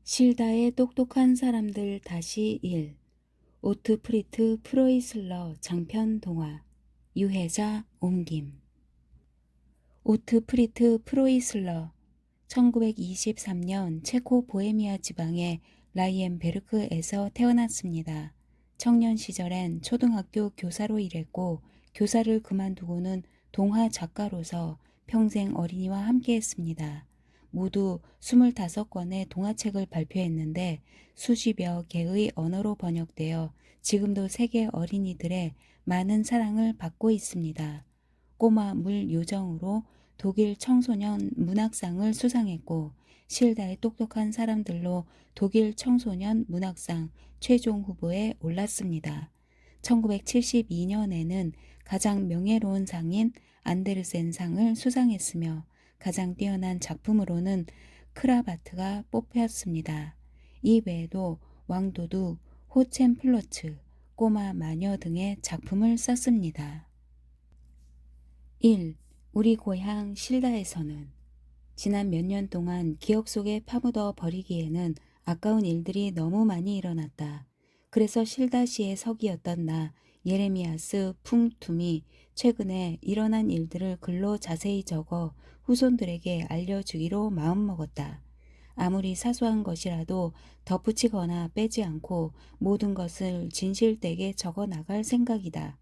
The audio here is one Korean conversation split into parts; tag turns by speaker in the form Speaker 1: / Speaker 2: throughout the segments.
Speaker 1: 실다의 똑똑한 사람들 다시 1. 오트프리트 프로이슬러 장편 동화 유해자 옮김. 오트프리트 프로이슬러 1923년 체코 보헤미아 지방의 라이엔베르크에서 태어났습니다. 청년 시절엔 초등학교 교사로 일했고 교사를 그만두고는 동화 작가로서 평생 어린이와 함께했습니다. 모두 25권의 동화책을 발표했는데 수십여 개의 언어로 번역되어 지금도 세계 어린이들의 많은 사랑을 받고 있습니다. 꼬마 물 요정으로 독일 청소년 문학상을 수상했고 실다의 똑똑한 사람들로 독일 청소년 문학상 최종 후보에 올랐습니다. 1972년에는 가장 명예로운 상인 안데르센상을 수상했으며 가장 뛰어난 작품으로는 크라바트가 뽑혔습니다. 이 외에도 왕도둑, 호첸플러츠, 꼬마 마녀 등의 작품을 썼습니다. 1. 우리 고향 실다에서는 지난 몇 년 동안 기억 속에 파묻어 버리기에는 아까운 일들이 너무 많이 일어났다. 그래서 실다시의 석이었던 나 예레미야스 풍툼이 최근에 일어난 일들을 글로 자세히 적어 후손들에게 알려주기로 마음먹었다. 아무리 사소한 것이라도 덧붙이거나 빼지 않고 모든 것을 진실되게 적어 나갈 생각이다.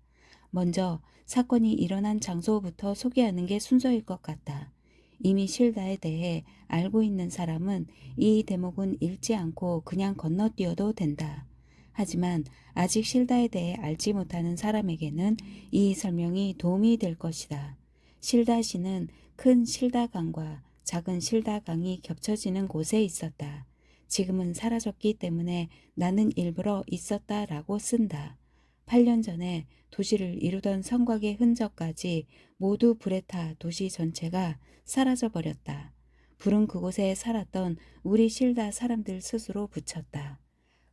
Speaker 1: 먼저 사건이 일어난 장소부터 소개하는 게 순서일 것 같다. 이미 실다에 대해 알고 있는 사람은 이 대목은 읽지 않고 그냥 건너뛰어도 된다. 하지만 아직 실다에 대해 알지 못하는 사람에게는 이 설명이 도움이 될 것이다. 실다시는 큰 실다강과 작은 실다강이 겹쳐지는 곳에 있었다. 지금은 사라졌기 때문에 나는 일부러 있었다라고 쓴다. 8년 전에 도시를 이루던 성곽의 흔적까지 모두 불에 타 도시 전체가 사라져버렸다. 불은 그곳에 살았던 우리 실다 사람들 스스로 붙였다.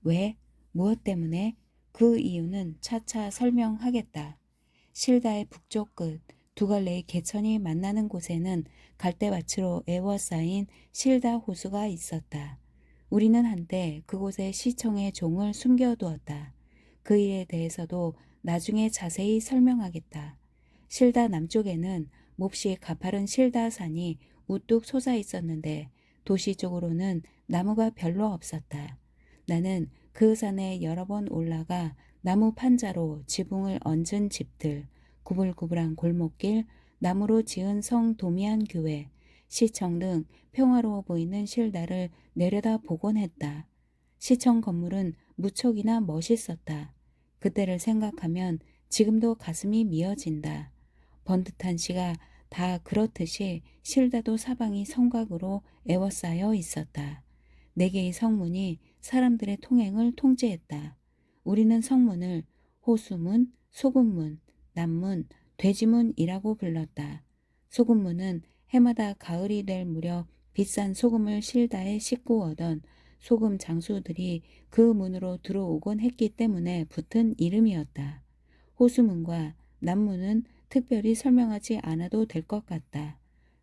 Speaker 1: 왜? 무엇 때문에? 그 이유는 차차 설명하겠다. 실다의 북쪽 끝 두 갈래의 개천이 만나는 곳에는 갈대밭으로 에워싸인 실다 호수가 있었다. 우리는 한때 그곳에 시청의 종을 숨겨두었다. 그 일에 대해서도 나중에 자세히 설명하겠다. 실다 남쪽에는 몹시 가파른 실다산이 우뚝 솟아 있었는데 도시 쪽으로는 나무가 별로 없었다. 나는 그 산에 여러 번 올라가 나무 판자로 지붕을 얹은 집들, 구불구불한 골목길, 나무로 지은 성 도미안 교회, 시청 등 평화로워 보이는 실다를 내려다 보곤 했다. 시청 건물은 무척이나 멋있었다. 그때를 생각하면 지금도 가슴이 미어진다. 번듯한 시가 다 그렇듯이 실다도 사방이 성곽으로 에워싸여 있었다. 네 개의 성문이 사람들의 통행을 통제했다. 우리는 성문을 호수문, 소금문, 남문, 돼지문이라고 불렀다. 소금문은 해마다 가을이 될 무렵 비싼 소금을 실다에 싣고 오던 소금 장수들이 그 문으로 들어오곤 했기 때문에 붙은 이름이었다. 호수문과 남문은 특별히 설명하지 않아도 될 것 같다.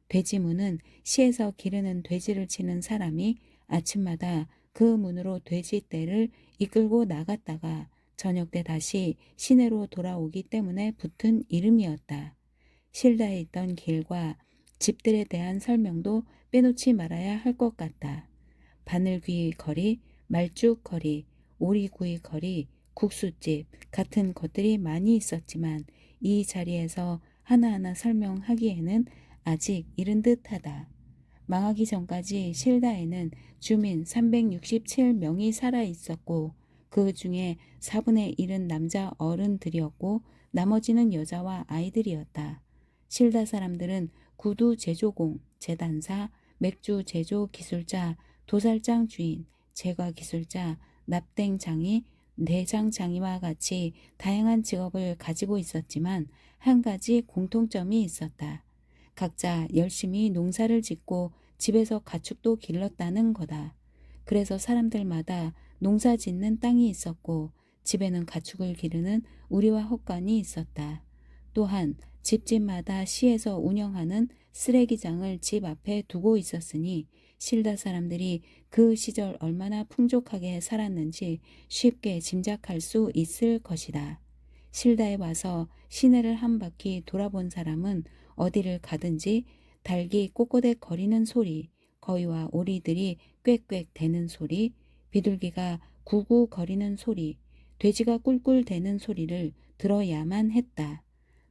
Speaker 1: 돼지문은 시에서 기르는 돼지를 치는 사람이 아침마다 그 문으로 돼지떼를 이끌고 나갔다가 저녁 때 다시 시내로 돌아오기 때문에 붙은 이름이었다. 실다에 있던 길과 집들에 대한 설명도 빼놓지 말아야 할 것 같다. 바늘귀 거리, 말죽 거리, 오리구이 거리, 국수집 같은 것들이 많이 있었지만 이 자리에서 하나하나 설명하기에는 아직 이른 듯하다. 망하기 전까지 실다에는 주민 367명이 살아 있었고 그 중에 4분의 1은 남자 어른들이었고 나머지는 여자와 아이들이었다. 실다 사람들은 구두 제조공, 재단사, 맥주 제조 기술자, 도살장 주인, 제과 기술자, 납땜장이, 내장장이와 같이 다양한 직업을 가지고 있었지만 한 가지 공통점이 있었다. 각자 열심히 농사를 짓고 집에서 가축도 길렀다는 거다. 그래서 사람들마다 농사 짓는 땅이 있었고 집에는 가축을 기르는 우리와 헛간이 있었다. 또한 집집마다 시에서 운영하는 쓰레기장을 집 앞에 두고 있었으니 실다 사람들이 그 시절 얼마나 풍족하게 살았는지 쉽게 짐작할 수 있을 것이다. 실다에 와서 시내를 한 바퀴 돌아본 사람은 어디를 가든지 닭이 꼬꼬댁 거리는 소리, 거위와 오리들이 꽥꽥 대는 소리, 비둘기가 구구 거리는 소리, 돼지가 꿀꿀 대는 소리를 들어야만 했다.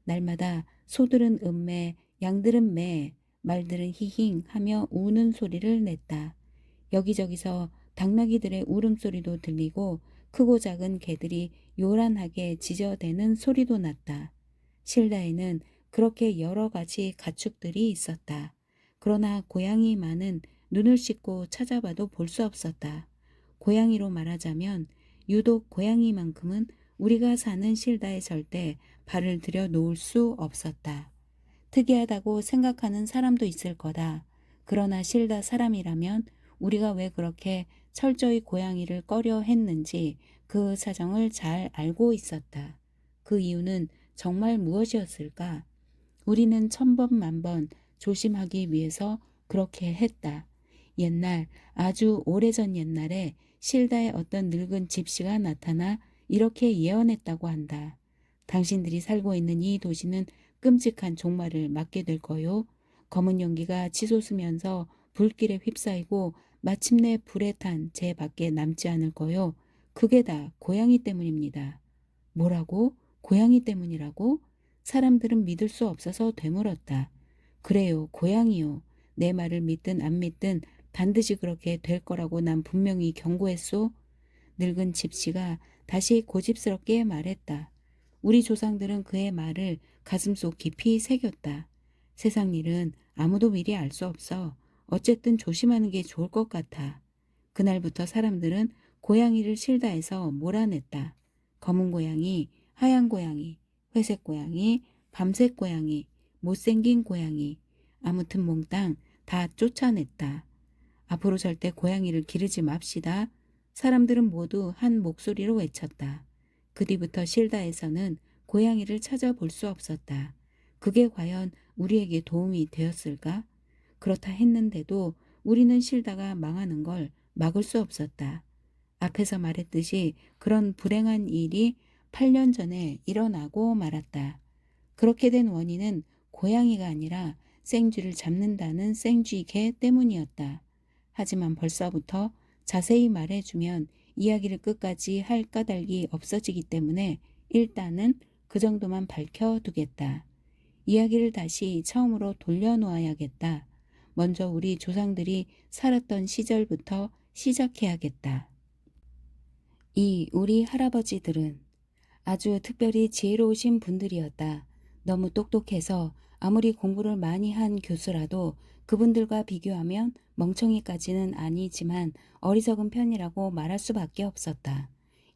Speaker 1: 날마다 소들은 음매, 양들은 매, 말들은 히힝 하며 우는 소리를 냈다. 여기저기서 당나귀들의 울음소리도 들리고 크고 작은 개들이 요란하게 짖어대는 소리도 났다. 실다에는 그렇게 여러 가지 가축들이 있었다. 그러나 고양이만은 눈을 씻고 찾아봐도 볼 수 없었다. 고양이로 말하자면 유독 고양이만큼은 우리가 사는 실다에 절대 발을 들여 놓을 수 없었다. 특이하다고 생각하는 사람도 있을 거다. 그러나 실다 사람이라면 우리가 왜 그렇게 철저히 고양이를 꺼려 했는지 그 사정을 잘 알고 있었다. 그 이유는 정말 무엇이었을까? 우리는 천번만번 조심하기 위해서 그렇게 했다. 옛날, 아주 오래전 옛날에 실다의 어떤 늙은 집시가 나타나 이렇게 예언했다고 한다. 당신들이 살고 있는 이 도시는 끔찍한 종말을 맞게 될 거요. 검은 연기가 치솟으면서 불길에 휩싸이고 마침내 불에 탄 제 밖에 남지 않을 거요. 그게 다 고양이 때문입니다. 뭐라고? 고양이 때문이라고? 사람들은 믿을 수 없어서 되물었다. 그래요, 고양이요. 내 말을 믿든 안 믿든 반드시 그렇게 될 거라고 난 분명히 경고했소. 늙은 집시가 다시 고집스럽게 말했다. 우리 조상들은 그의 말을 가슴속 깊이 새겼다. 세상 일은 아무도 미리 알 수 없어. 어쨌든 조심하는 게 좋을 것 같아. 그날부터 사람들은 고양이를 실다해서 몰아냈다. 검은 고양이, 하얀 고양이, 회색 고양이, 밤색 고양이, 못생긴 고양이, 아무튼 몽땅 다 쫓아냈다. 앞으로 절대 고양이를 기르지 맙시다. 사람들은 모두 한 목소리로 외쳤다. 그 뒤부터 실다에서는 고양이를 찾아볼 수 없었다. 그게 과연 우리에게 도움이 되었을까? 그렇다 했는데도 우리는 실다가 망하는 걸 막을 수 없었다. 앞에서 말했듯이 그런 불행한 일이 8년 전에 일어나고 말았다. 그렇게 된 원인은 고양이가 아니라 생쥐를 잡는다는 생쥐개 때문이었다. 하지만 벌써부터 자세히 말해주면 이야기를 끝까지 할 까닭이 없어지기 때문에 일단은 그 정도만 밝혀두겠다. 이야기를 다시 처음으로 돌려놓아야겠다. 먼저 우리 조상들이 살았던 시절부터 시작해야겠다. 우리 할아버지들은 아주 특별히 지혜로우신 분들이었다. 너무 똑똑해서 아무리 공부를 많이 한 교수라도 그분들과 비교하면 멍청이까지는 아니지만 어리석은 편이라고 말할 수밖에 없었다.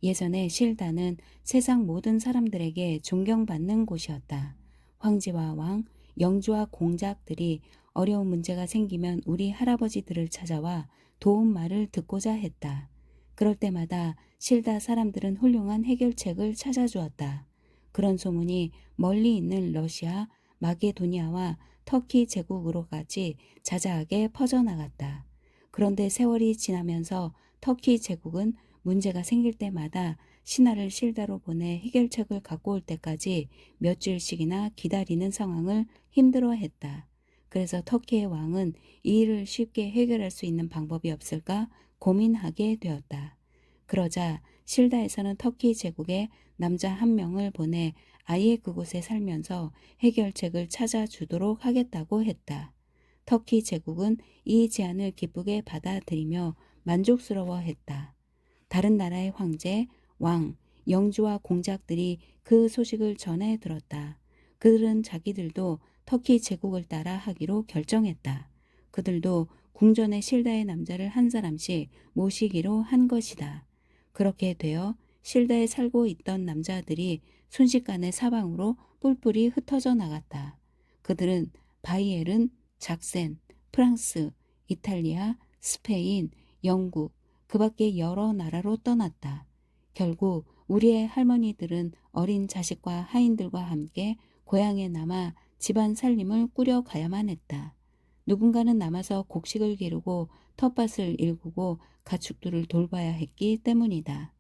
Speaker 1: 예전에 실다는 세상 모든 사람들에게 존경받는 곳이었다. 황제와 왕, 영주와 공작들이 어려운 문제가 생기면 우리 할아버지들을 찾아와 도움말을 듣고자 했다. 그럴 때마다 실다 사람들은 훌륭한 해결책을 찾아주었다. 그런 소문이 멀리 있는 러시아, 마게도니아와 터키 제국으로까지 자자하게 퍼져나갔다. 그런데 세월이 지나면서 터키 제국은 문제가 생길 때마다 신하를 실다로 보내 해결책을 갖고 올 때까지 몇 주일씩이나 기다리는 상황을 힘들어했다. 그래서 터키의 왕은 이 일을 쉽게 해결할 수 있는 방법이 없을까 고민하게 되었다. 그러자 실다에서는 터키 제국에 남자 한 명을 보내 아예 그곳에 살면서 해결책을 찾아주도록 하겠다고 했다. 터키 제국은 이 제안을 기쁘게 받아들이며 만족스러워했다. 다른 나라의 황제, 왕, 영주와 공작들이 그 소식을 전해 들었다. 그들은 자기들도 터키 제국을 따라 하기로 결정했다. 그들도 궁전에 실다의 남자를 한 사람씩 모시기로 한 것이다. 그렇게 되어 실다에 살고 있던 남자들이 순식간에 사방으로 뿔뿔이 흩어져 나갔다. 그들은 바이에른, 작센, 프랑스, 이탈리아, 스페인, 영국, 그 밖에 여러 나라로 떠났다. 결국 우리의 할머니들은 어린 자식과 하인들과 함께 고향에 남아 집안 살림을 꾸려가야만 했다. 누군가는 남아서 곡식을 기르고 텃밭을 일구고 가축들을 돌봐야 했기 때문이다.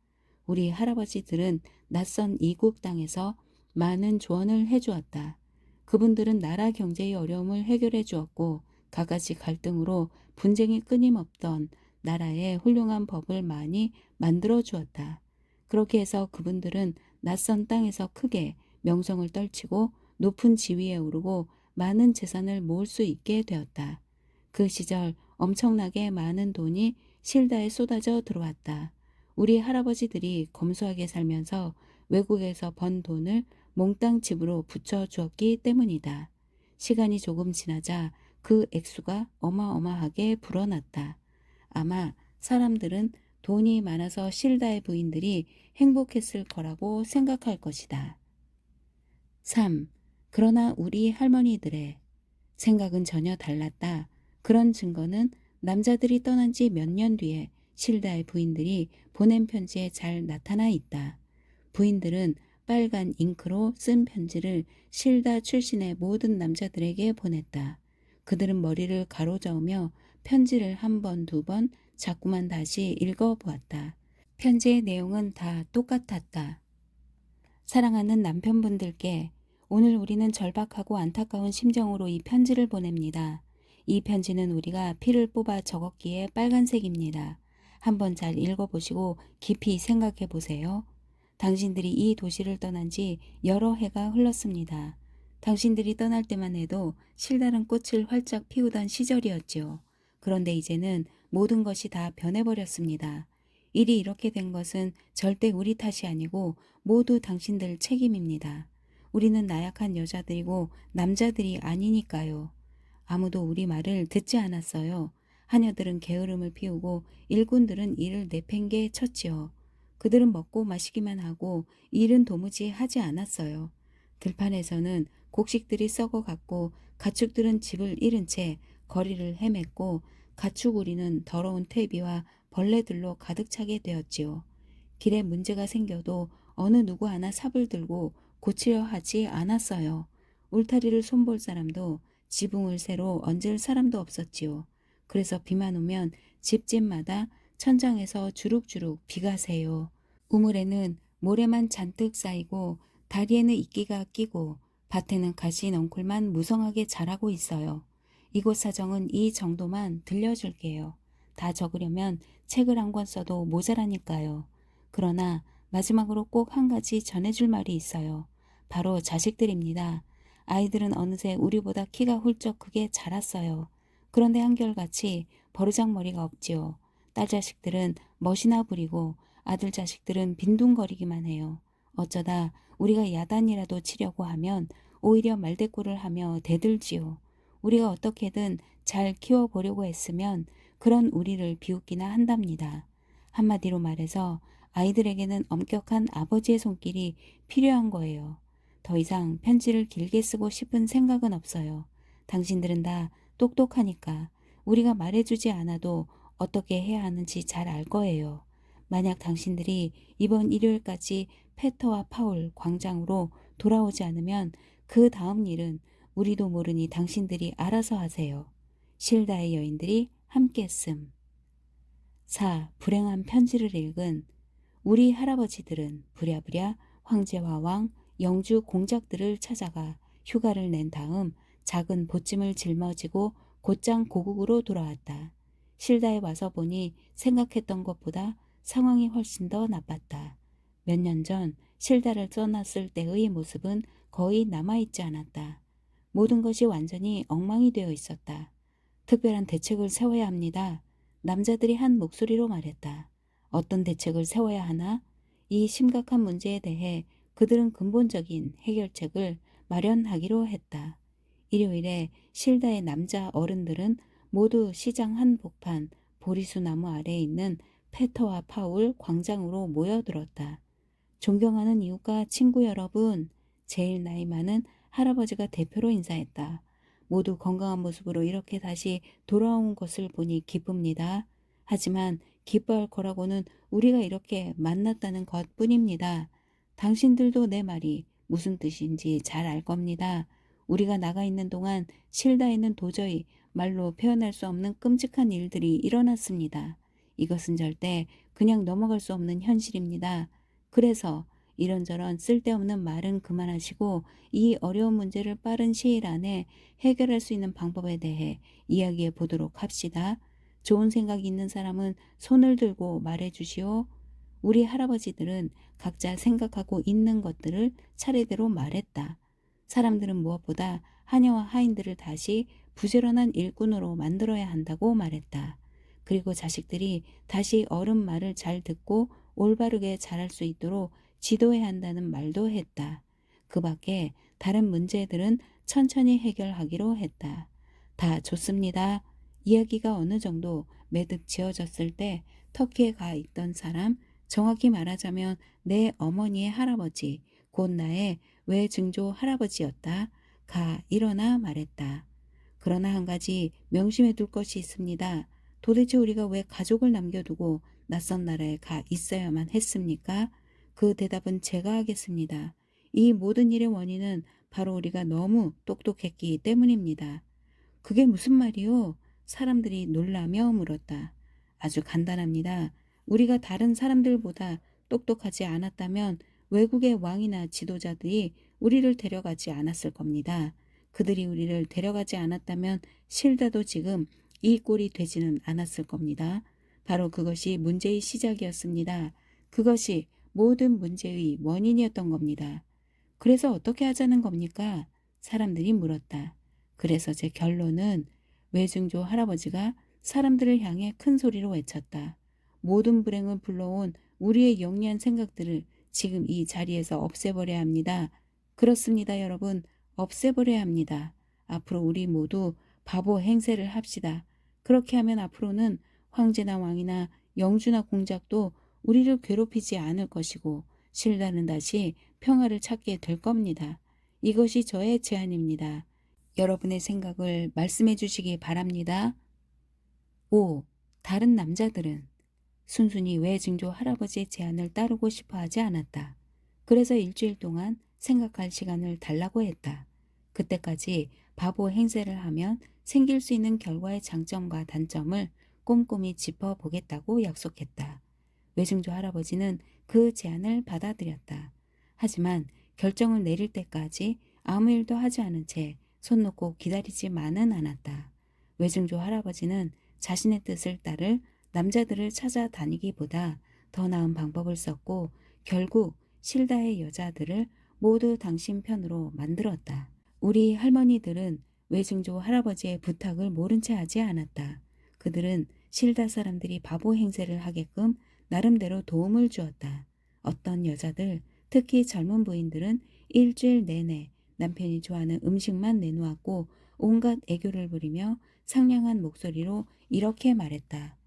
Speaker 1: 우리 할아버지들은 낯선 이국 땅에서 많은 조언을 해주었다. 그분들은 나라 경제의 어려움을 해결해 주었고 갖가지 갈등으로 분쟁이 끊임없던 나라에 훌륭한 법을 많이 만들어 주었다. 그렇게 해서 그분들은 낯선 땅에서 크게 명성을 떨치고 높은 지위에 오르고 많은 재산을 모을 수 있게 되었다. 그 시절 엄청나게 많은 돈이 실다에 쏟아져 들어왔다. 우리 할아버지들이 검소하게 살면서 외국에서 번 돈을 몽땅 집으로 붙여 주었기 때문이다. 시간이 조금 지나자 그 액수가 어마어마하게 불어났다. 아마 사람들은 돈이 많아서 실다의 부인들이 행복했을 거라고 생각할 것이다. 3. 그러나 우리 할머니들의 생각은 전혀 달랐다. 그런 증거는 남자들이 떠난 지 몇 년 뒤에 실다의 부인들이 보낸 편지에 잘 나타나 있다. 부인들은 빨간 잉크로 쓴 편지를 실다 출신의 모든 남자들에게 보냈다. 그들은 머리를 가로저으며 편지를 한 번, 두 번 자꾸만 다시 읽어보았다. 편지의 내용은 다 똑같았다. 사랑하는 남편분들께 오늘 우리는 절박하고 안타까운 심정으로 이 편지를 보냅니다. 이 편지는 우리가 피를 뽑아 적었기에 빨간색입니다. 한번 잘 읽어보시고 깊이 생각해 보세요. 당신들이 이 도시를 떠난 지 여러 해가 흘렀습니다. 당신들이 떠날 때만 해도 실다른 꽃을 활짝 피우던 시절이었지요. 그런데 이제는 모든 것이 다 변해버렸습니다. 일이 이렇게 된 것은 절대 우리 탓이 아니고 모두 당신들 책임입니다. 우리는 나약한 여자들이고 남자들이 아니니까요. 아무도 우리 말을 듣지 않았어요. 하녀들은 게으름을 피우고 일꾼들은 일을 내팽개 쳤지요. 그들은 먹고 마시기만 하고 일은 도무지 하지 않았어요. 들판에서는 곡식들이 썩어갔고 가축들은 집을 잃은 채 거리를 헤맸고 가축우리는 더러운 퇴비와 벌레들로 가득 차게 되었지요. 길에 문제가 생겨도 어느 누구 하나 삽을 들고 고치려 하지 않았어요. 울타리를 손볼 사람도 지붕을 새로 얹을 사람도 없었지요. 그래서 비만 오면 집집마다 천장에서 주룩주룩 비가 새요. 우물에는 모래만 잔뜩 쌓이고 다리에는 이끼가 끼고 밭에는 가시 넝쿨만 무성하게 자라고 있어요. 이곳 사정은 이 정도만 들려줄게요. 다 적으려면 책을 한 권 써도 모자라니까요. 그러나 마지막으로 꼭 한 가지 전해줄 말이 있어요. 바로 자식들입니다. 아이들은 어느새 우리보다 키가 훌쩍 크게 자랐어요. 그런데 한결같이 버르장머리가 없지요. 딸 자식들은 멋이나 부리고 아들 자식들은 빈둥거리기만 해요. 어쩌다 우리가 야단이라도 치려고 하면 오히려 말대꾸를 하며 대들지요. 우리가 어떻게든 잘 키워보려고 했으면 그런 우리를 비웃기나 한답니다. 한마디로 말해서 아이들에게는 엄격한 아버지의 손길이 필요한 거예요. 더 이상 편지를 길게 쓰고 싶은 생각은 없어요. 당신들은 다 똑똑하니까 우리가 말해주지 않아도 어떻게 해야 하는지 잘 알 거예요. 만약 당신들이 이번 일요일까지 페터와 파울 광장으로 돌아오지 않으면 그 다음 일은 우리도 모르니 당신들이 알아서 하세요. 실다의 여인들이 함께 씀. 4. 불행한 편지를 읽은 우리 할아버지들은 부랴부랴 황제와 왕, 영주 공작들을 찾아가 휴가를 낸 다음 작은 보찜을 짊어지고 곧장 고국으로 돌아왔다. 실다에 와서 보니 생각했던 것보다 상황이 훨씬 더 나빴다. 몇 년 전 실다를 떠났을 때의 모습은 거의 남아있지 않았다. 모든 것이 완전히 엉망이 되어 있었다. 특별한 대책을 세워야 합니다. 남자들이 한 목소리로 말했다. 어떤 대책을 세워야 하나? 이 심각한 문제에 대해 그들은 근본적인 해결책을 마련하기로 했다. 일요일에 실다의 남자 어른들은 모두 시장 한복판 보리수 나무 아래에 있는 페터와 파울 광장으로 모여들었다. 존경하는 이웃과 친구 여러분, 제일 나이 많은 할아버지가 대표로 인사했다. 모두 건강한 모습으로 이렇게 다시 돌아온 것을 보니 기쁩니다. 하지만 기뻐할 거라고는 우리가 이렇게 만났다는 것뿐입니다. 당신들도 내 말이 무슨 뜻인지 잘 알 겁니다. 우리가 나가 있는 동안 실다에는 도저히 말로 표현할 수 없는 끔찍한 일들이 일어났습니다. 이것은 절대 그냥 넘어갈 수 없는 현실입니다. 그래서 이런저런 쓸데없는 말은 그만하시고 이 어려운 문제를 빠른 시일 안에 해결할 수 있는 방법에 대해 이야기해 보도록 합시다. 좋은 생각이 있는 사람은 손을 들고 말해 주시오. 우리 할아버지들은 각자 생각하고 있는 것들을 차례대로 말했다. 사람들은 무엇보다 하녀와 하인들을 다시 부지런한 일꾼으로 만들어야 한다고 말했다. 그리고 자식들이 다시 어른 말을 잘 듣고 올바르게 자랄 수 있도록 지도해야 한다는 말도 했다. 그 밖에 다른 문제들은 천천히 해결하기로 했다. 다 좋습니다. 이야기가 어느 정도 매듭 지어졌을 때 터키에 가 있던 사람, 정확히 말하자면 내 어머니의 할아버지, 곧 나의 외증조 할아버지였다. 가 일어나 말했다. 그러나 한 가지 명심해 둘 것이 있습니다. 도대체 우리가 왜 가족을 남겨두고 낯선 나라에 가 있어야만 했습니까? 그 대답은 제가 하겠습니다. 이 모든 일의 원인은 바로 우리가 너무 똑똑했기 때문입니다. 그게 무슨 말이요? 사람들이 놀라며 물었다. 아주 간단합니다. 우리가 다른 사람들보다 똑똑하지 않았다면 외국의 왕이나 지도자들이 우리를 데려가지 않았을 겁니다. 그들이 우리를 데려가지 않았다면 실다도 지금 이 꼴이 되지는 않았을 겁니다. 바로 그것이 문제의 시작이었습니다. 그것이 모든 문제의 원인이었던 겁니다. 그래서 어떻게 하자는 겁니까? 사람들이 물었다. 그래서 제 결론은 외증조 할아버지가 사람들을 향해 큰 소리로 외쳤다. 모든 불행을 불러온 우리의 영리한 생각들을 지금 이 자리에서 없애버려야 합니다. 그렇습니다, 여러분. 없애버려야 합니다. 앞으로 우리 모두 바보 행세를 합시다. 그렇게 하면 앞으로는 황제나 왕이나 영주나 공작도 우리를 괴롭히지 않을 것이고 실다는 다시 평화를 찾게 될 겁니다. 이것이 저의 제안입니다. 여러분의 생각을 말씀해 주시기 바랍니다. 5. 다른 남자들은 순순히 외증조 할아버지의 제안을 따르고 싶어 하지 않았다. 그래서 일주일 동안 생각할 시간을 달라고 했다. 그때까지 바보 행세를 하면 생길 수 있는 결과의 장점과 단점을 꼼꼼히 짚어보겠다고 약속했다. 외증조 할아버지는 그 제안을 받아들였다. 하지만 결정을 내릴 때까지 아무 일도 하지 않은 채 손 놓고 기다리지만은 않았다. 외증조 할아버지는 자신의 뜻을 따를 남자들을 찾아다니기보다 더 나은 방법을 썼고 결국 실다의 여자들을 모두 당신 편으로 만들었다. 우리 할머니들은 외증조 할아버지의 부탁을 모른 채 하지 않았다. 그들은 실다 사람들이 바보 행세를 하게끔 나름대로 도움을 주었다. 어떤 여자들, 특히 젊은 부인들은 일주일 내내 남편이 좋아하는 음식만 내놓았고 온갖 애교를 부리며 상냥한 목소리로 이렇게 말했다.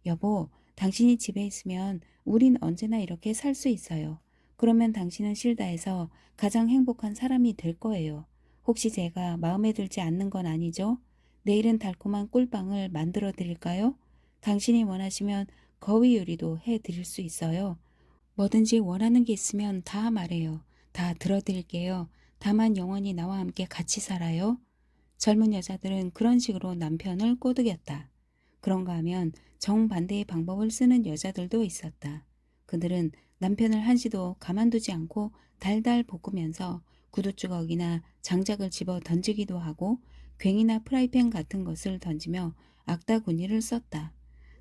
Speaker 1: 여보, 당신이 집에 있으면 우린 언제나 이렇게 살 수 있어요. 그러면 당신은 실다에서 가장 행복한 사람이 될 거예요. 혹시 제가 마음에 들지 않는 건 아니죠? 내일은 달콤한 꿀빵을 만들어 드릴까요? 당신이 원하시면 거위 요리도 해 드릴 수 있어요. 뭐든지 원하는 게 있으면 다 말해요. 다 들어드릴게요. 다만 영원히 나와 함께 같이 살아요. 젊은 여자들은 그런 식으로 남편을 꼬드겼다. 그런가 하면 정반대의 방법을 쓰는 여자들도 있었다. 그들은 남편을 한시도 가만두지 않고 달달 볶으면서 구두주걱이나 장작을 집어 던지기도 하고 괭이나 프라이팬 같은 것을 던지며 악다구니를 썼다.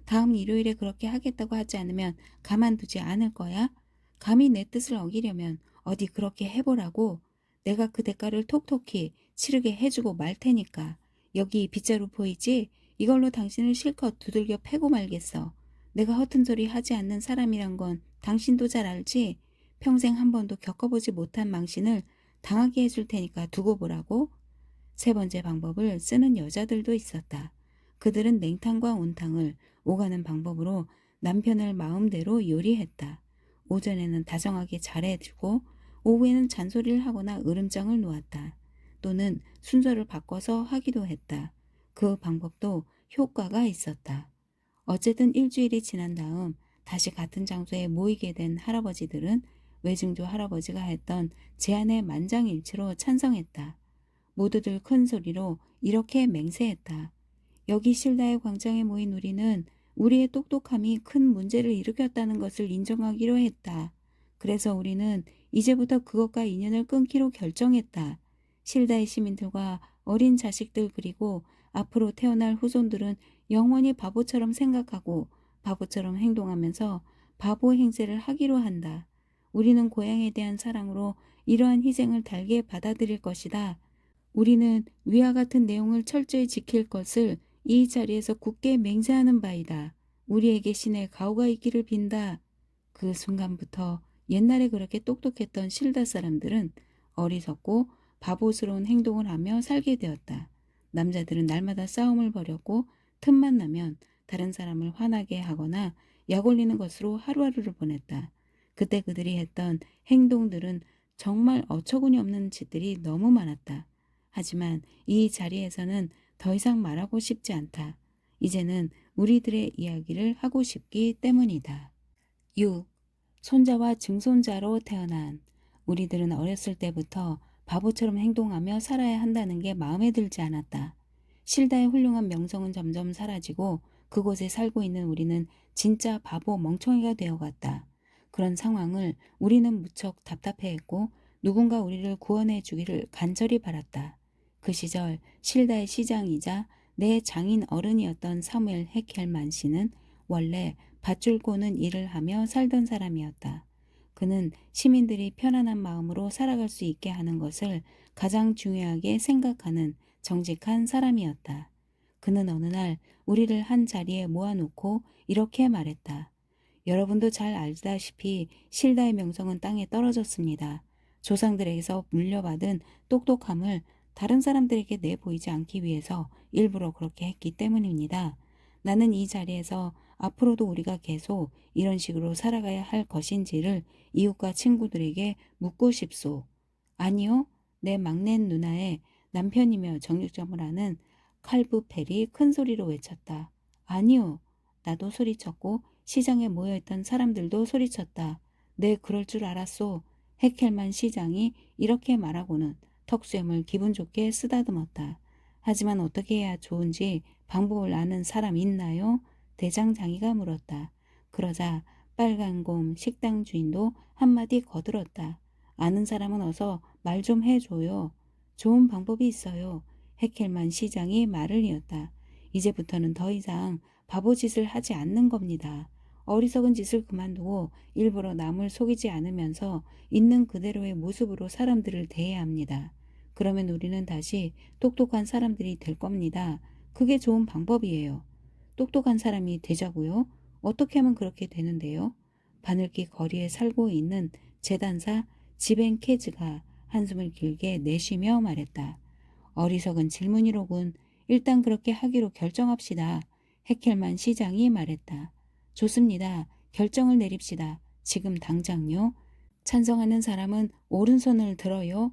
Speaker 1: 다음 일요일에 그렇게 하겠다고 하지 않으면 가만두지 않을 거야? 감히 내 뜻을 어기려면 어디 그렇게 해보라고. 내가 그 대가를 톡톡히 치르게 해주고 말 테니까. 여기 빗자루 보이지? 이걸로 당신을 실컷 두들겨 패고 말겠어. 내가 허튼 소리 하지 않는 사람이란 건 당신도 잘 알지? 평생 한 번도 겪어보지 못한 망신을 당하게 해줄 테니까 두고 보라고. 세 번째 방법을 쓰는 여자들도 있었다. 그들은 냉탕과 온탕을 오가는 방법으로 남편을 마음대로 요리했다. 오전에는 다정하게 잘해주고 오후에는 잔소리를 하거나 으름장을 놓았다. 또는 순서를 바꿔서 하기도 했다. 그 방법도 효과가 있었다. 어쨌든 일주일이 지난 다음 다시 같은 장소에 모이게 된 할아버지들은 외증조 할아버지가 했던 제안에 만장일치로 찬성했다. 모두들 큰 소리로 이렇게 맹세했다. 여기 실다의 광장에 모인 우리는 우리의 똑똑함이 큰 문제를 일으켰다는 것을 인정하기로 했다. 그래서 우리는 이제부터 그것과 인연을 끊기로 결정했다. 실다의 시민들과 어린 자식들 그리고 앞으로 태어날 후손들은 영원히 바보처럼 생각하고 바보처럼 행동하면서 바보 행세를 하기로 한다. 우리는 고향에 대한 사랑으로 이러한 희생을 달게 받아들일 것이다. 우리는 위와 같은 내용을 철저히 지킬 것을 이 자리에서 굳게 맹세하는 바이다. 우리에게 신의 가호가 있기를 빈다. 그 순간부터 옛날에 그렇게 똑똑했던 실다 사람들은 어리석고 바보스러운 행동을 하며 살게 되었다. 남자들은 날마다 싸움을 벌였고 틈만 나면 다른 사람을 화나게 하거나 약 올리는 것으로 하루하루를 보냈다. 그때 그들이 했던 행동들은 정말 어처구니 없는 짓들이 너무 많았다. 하지만 이 자리에서는 더 이상 말하고 싶지 않다. 이제는 우리들의 이야기를 하고 싶기 때문이다. 6. 손자와 증손자로 태어난 우리들은 어렸을 때부터 바보처럼 행동하며 살아야 한다는 게 마음에 들지 않았다. 실다의 훌륭한 명성은 점점 사라지고 그곳에 살고 있는 우리는 진짜 바보 멍청이가 되어갔다. 그런 상황을 우리는 무척 답답해했고 누군가 우리를 구원해 주기를 간절히 바랐다. 그 시절 실다의 시장이자 내 장인 어른이었던 사무엘 헤켈만 씨는 원래 밧줄 꼬는 일을 하며 살던 사람이었다. 그는 시민들이 편안한 마음으로 살아갈 수 있게 하는 것을 가장 중요하게 생각하는 정직한 사람이었다. 그는 어느 날 우리를 한 자리에 모아놓고 이렇게 말했다. 여러분도 잘 알다시피 실다의 명성은 땅에 떨어졌습니다. 조상들에게서 물려받은 똑똑함을 다른 사람들에게 내보이지 않기 위해서 일부러 그렇게 했기 때문입니다. 나는 이 자리에서 앞으로도 우리가 계속 이런 식으로 살아가야 할 것인지를 이웃과 친구들에게 묻고 싶소. 아니요. 내 막내 누나의 남편이며 정육점을 하는 칼부펠이 큰 소리로 외쳤다. 아니요. 나도 소리쳤고 시장에 모여있던 사람들도 소리쳤다. 네, 그럴 줄 알았소. 헤켈만 시장이 이렇게 말하고는 턱수염을 기분 좋게 쓰다듬었다. 하지만 어떻게 해야 좋은지 방법을 아는 사람 있나요? 대장장이가 물었다. 그러자 빨간곰 식당 주인도 한마디 거들었다. 아는 사람은 어서 말 좀 해줘요. 좋은 방법이 있어요. 헤켈만 시장이 말을 이었다. 이제부터는 더 이상 바보짓을 하지 않는 겁니다. 어리석은 짓을 그만두고 일부러 남을 속이지 않으면서 있는 그대로의 모습으로 사람들을 대해야 합니다. 그러면 우리는 다시 똑똑한 사람들이 될 겁니다. 그게 좋은 방법이에요. 똑똑한 사람이 되자고요? 어떻게 하면 그렇게 되는데요? 바늘길 거리에 살고 있는 재단사 지벤 케즈가 한숨을 길게 내쉬며 말했다. 어리석은 질문이로군. 일단 그렇게 하기로 결정합시다. 헤켈만 시장이 말했다. 좋습니다. 결정을 내립시다. 지금 당장요. 찬성하는 사람은 오른손을 들어요.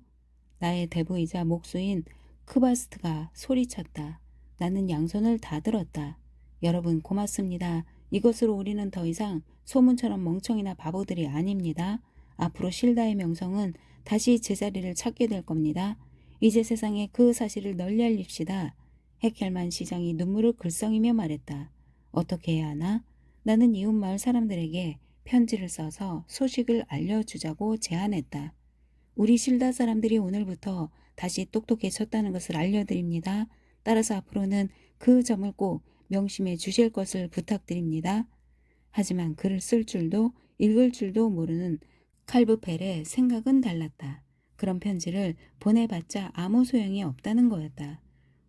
Speaker 1: 나의 대부이자 목수인 크바스트가 소리쳤다. 나는 양손을 다 들었다. 여러분 고맙습니다. 이것으로 우리는 더 이상 소문처럼 멍청이나 바보들이 아닙니다. 앞으로 실다의 명성은 다시 제자리를 찾게 될 겁니다. 이제 세상에 그 사실을 널리 알립시다. 헤켈만 시장이 눈물을 글썽이며 말했다. 어떻게 해야 하나? 나는 이웃마을 사람들에게 편지를 써서 소식을 알려주자고 제안했다. 우리 실다 사람들이 오늘부터 다시 똑똑해졌다는 것을 알려드립니다. 따라서 앞으로는 그 점을 꼭 명심해 주실 것을 부탁드립니다. 하지만 글을 쓸 줄도 읽을 줄도 모르는 칼브펠의 생각은 달랐다. 그런 편지를 보내봤자 아무 소용이 없다는 거였다.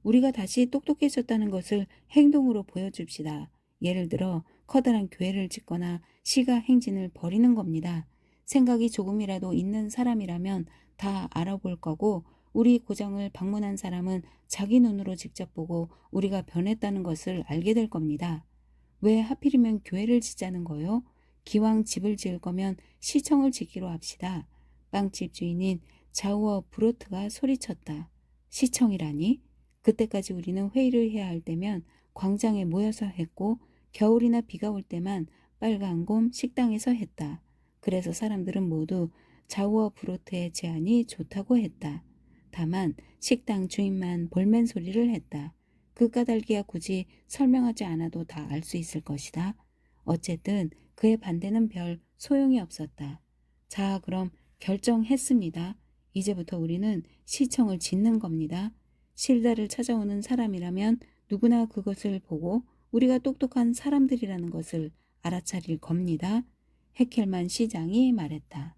Speaker 1: 우리가 다시 똑똑해졌다는 것을 행동으로 보여줍시다. 예를 들어 커다란 교회를 짓거나 시가 행진을 벌이는 겁니다. 생각이 조금이라도 있는 사람이라면 다 알아볼 거고 우리 고장을 방문한 사람은 자기 눈으로 직접 보고 우리가 변했다는 것을 알게 될 겁니다. 왜 하필이면 교회를 짓자는 거요? 기왕 집을 지을 거면 시청을 짓기로 합시다. 빵집 주인인 자우어 브로트가 소리쳤다. 시청이라니? 그때까지 우리는 회의를 해야 할 때면 광장에 모여서 했고 겨울이나 비가 올 때만 빨간곰 식당에서 했다. 그래서 사람들은 모두 자우어 브로트의 제안이 좋다고 했다. 다만 식당 주인만 볼멘 소리를 했다. 그 까닭이야 굳이 설명하지 않아도 다 알 수 있을 것이다. 어쨌든 그의 반대는 별 소용이 없었다. 자, 그럼 결정했습니다. 이제부터 우리는 시청을 짓는 겁니다. 실다를 찾아오는 사람이라면 누구나 그것을 보고 우리가 똑똑한 사람들이라는 것을 알아차릴 겁니다. 헤켈만 시장이 말했다.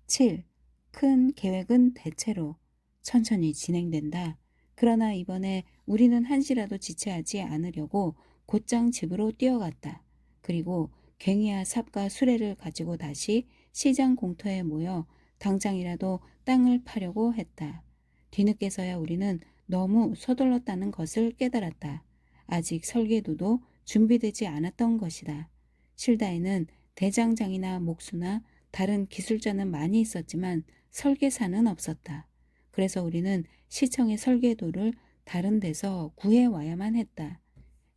Speaker 1: 7. 큰 계획은 대체로 천천히 진행된다. 그러나 이번에 우리는 한시라도 지체하지 않으려고 곧장 집으로 뛰어갔다. 그리고 괭이와 삽과 수레를 가지고 다시 시장 공터에 모여 당장이라도 땅을 파려고 했다. 뒤늦게서야 우리는 너무 서둘렀다는 것을 깨달았다. 아직 설계도도 준비되지 않았던 것이다. 실다에는 대장장이나 목수나 다른 기술자는 많이 있었지만 설계사는 없었다. 그래서 우리는 시청의 설계도를 다른 데서 구해와야만 했다.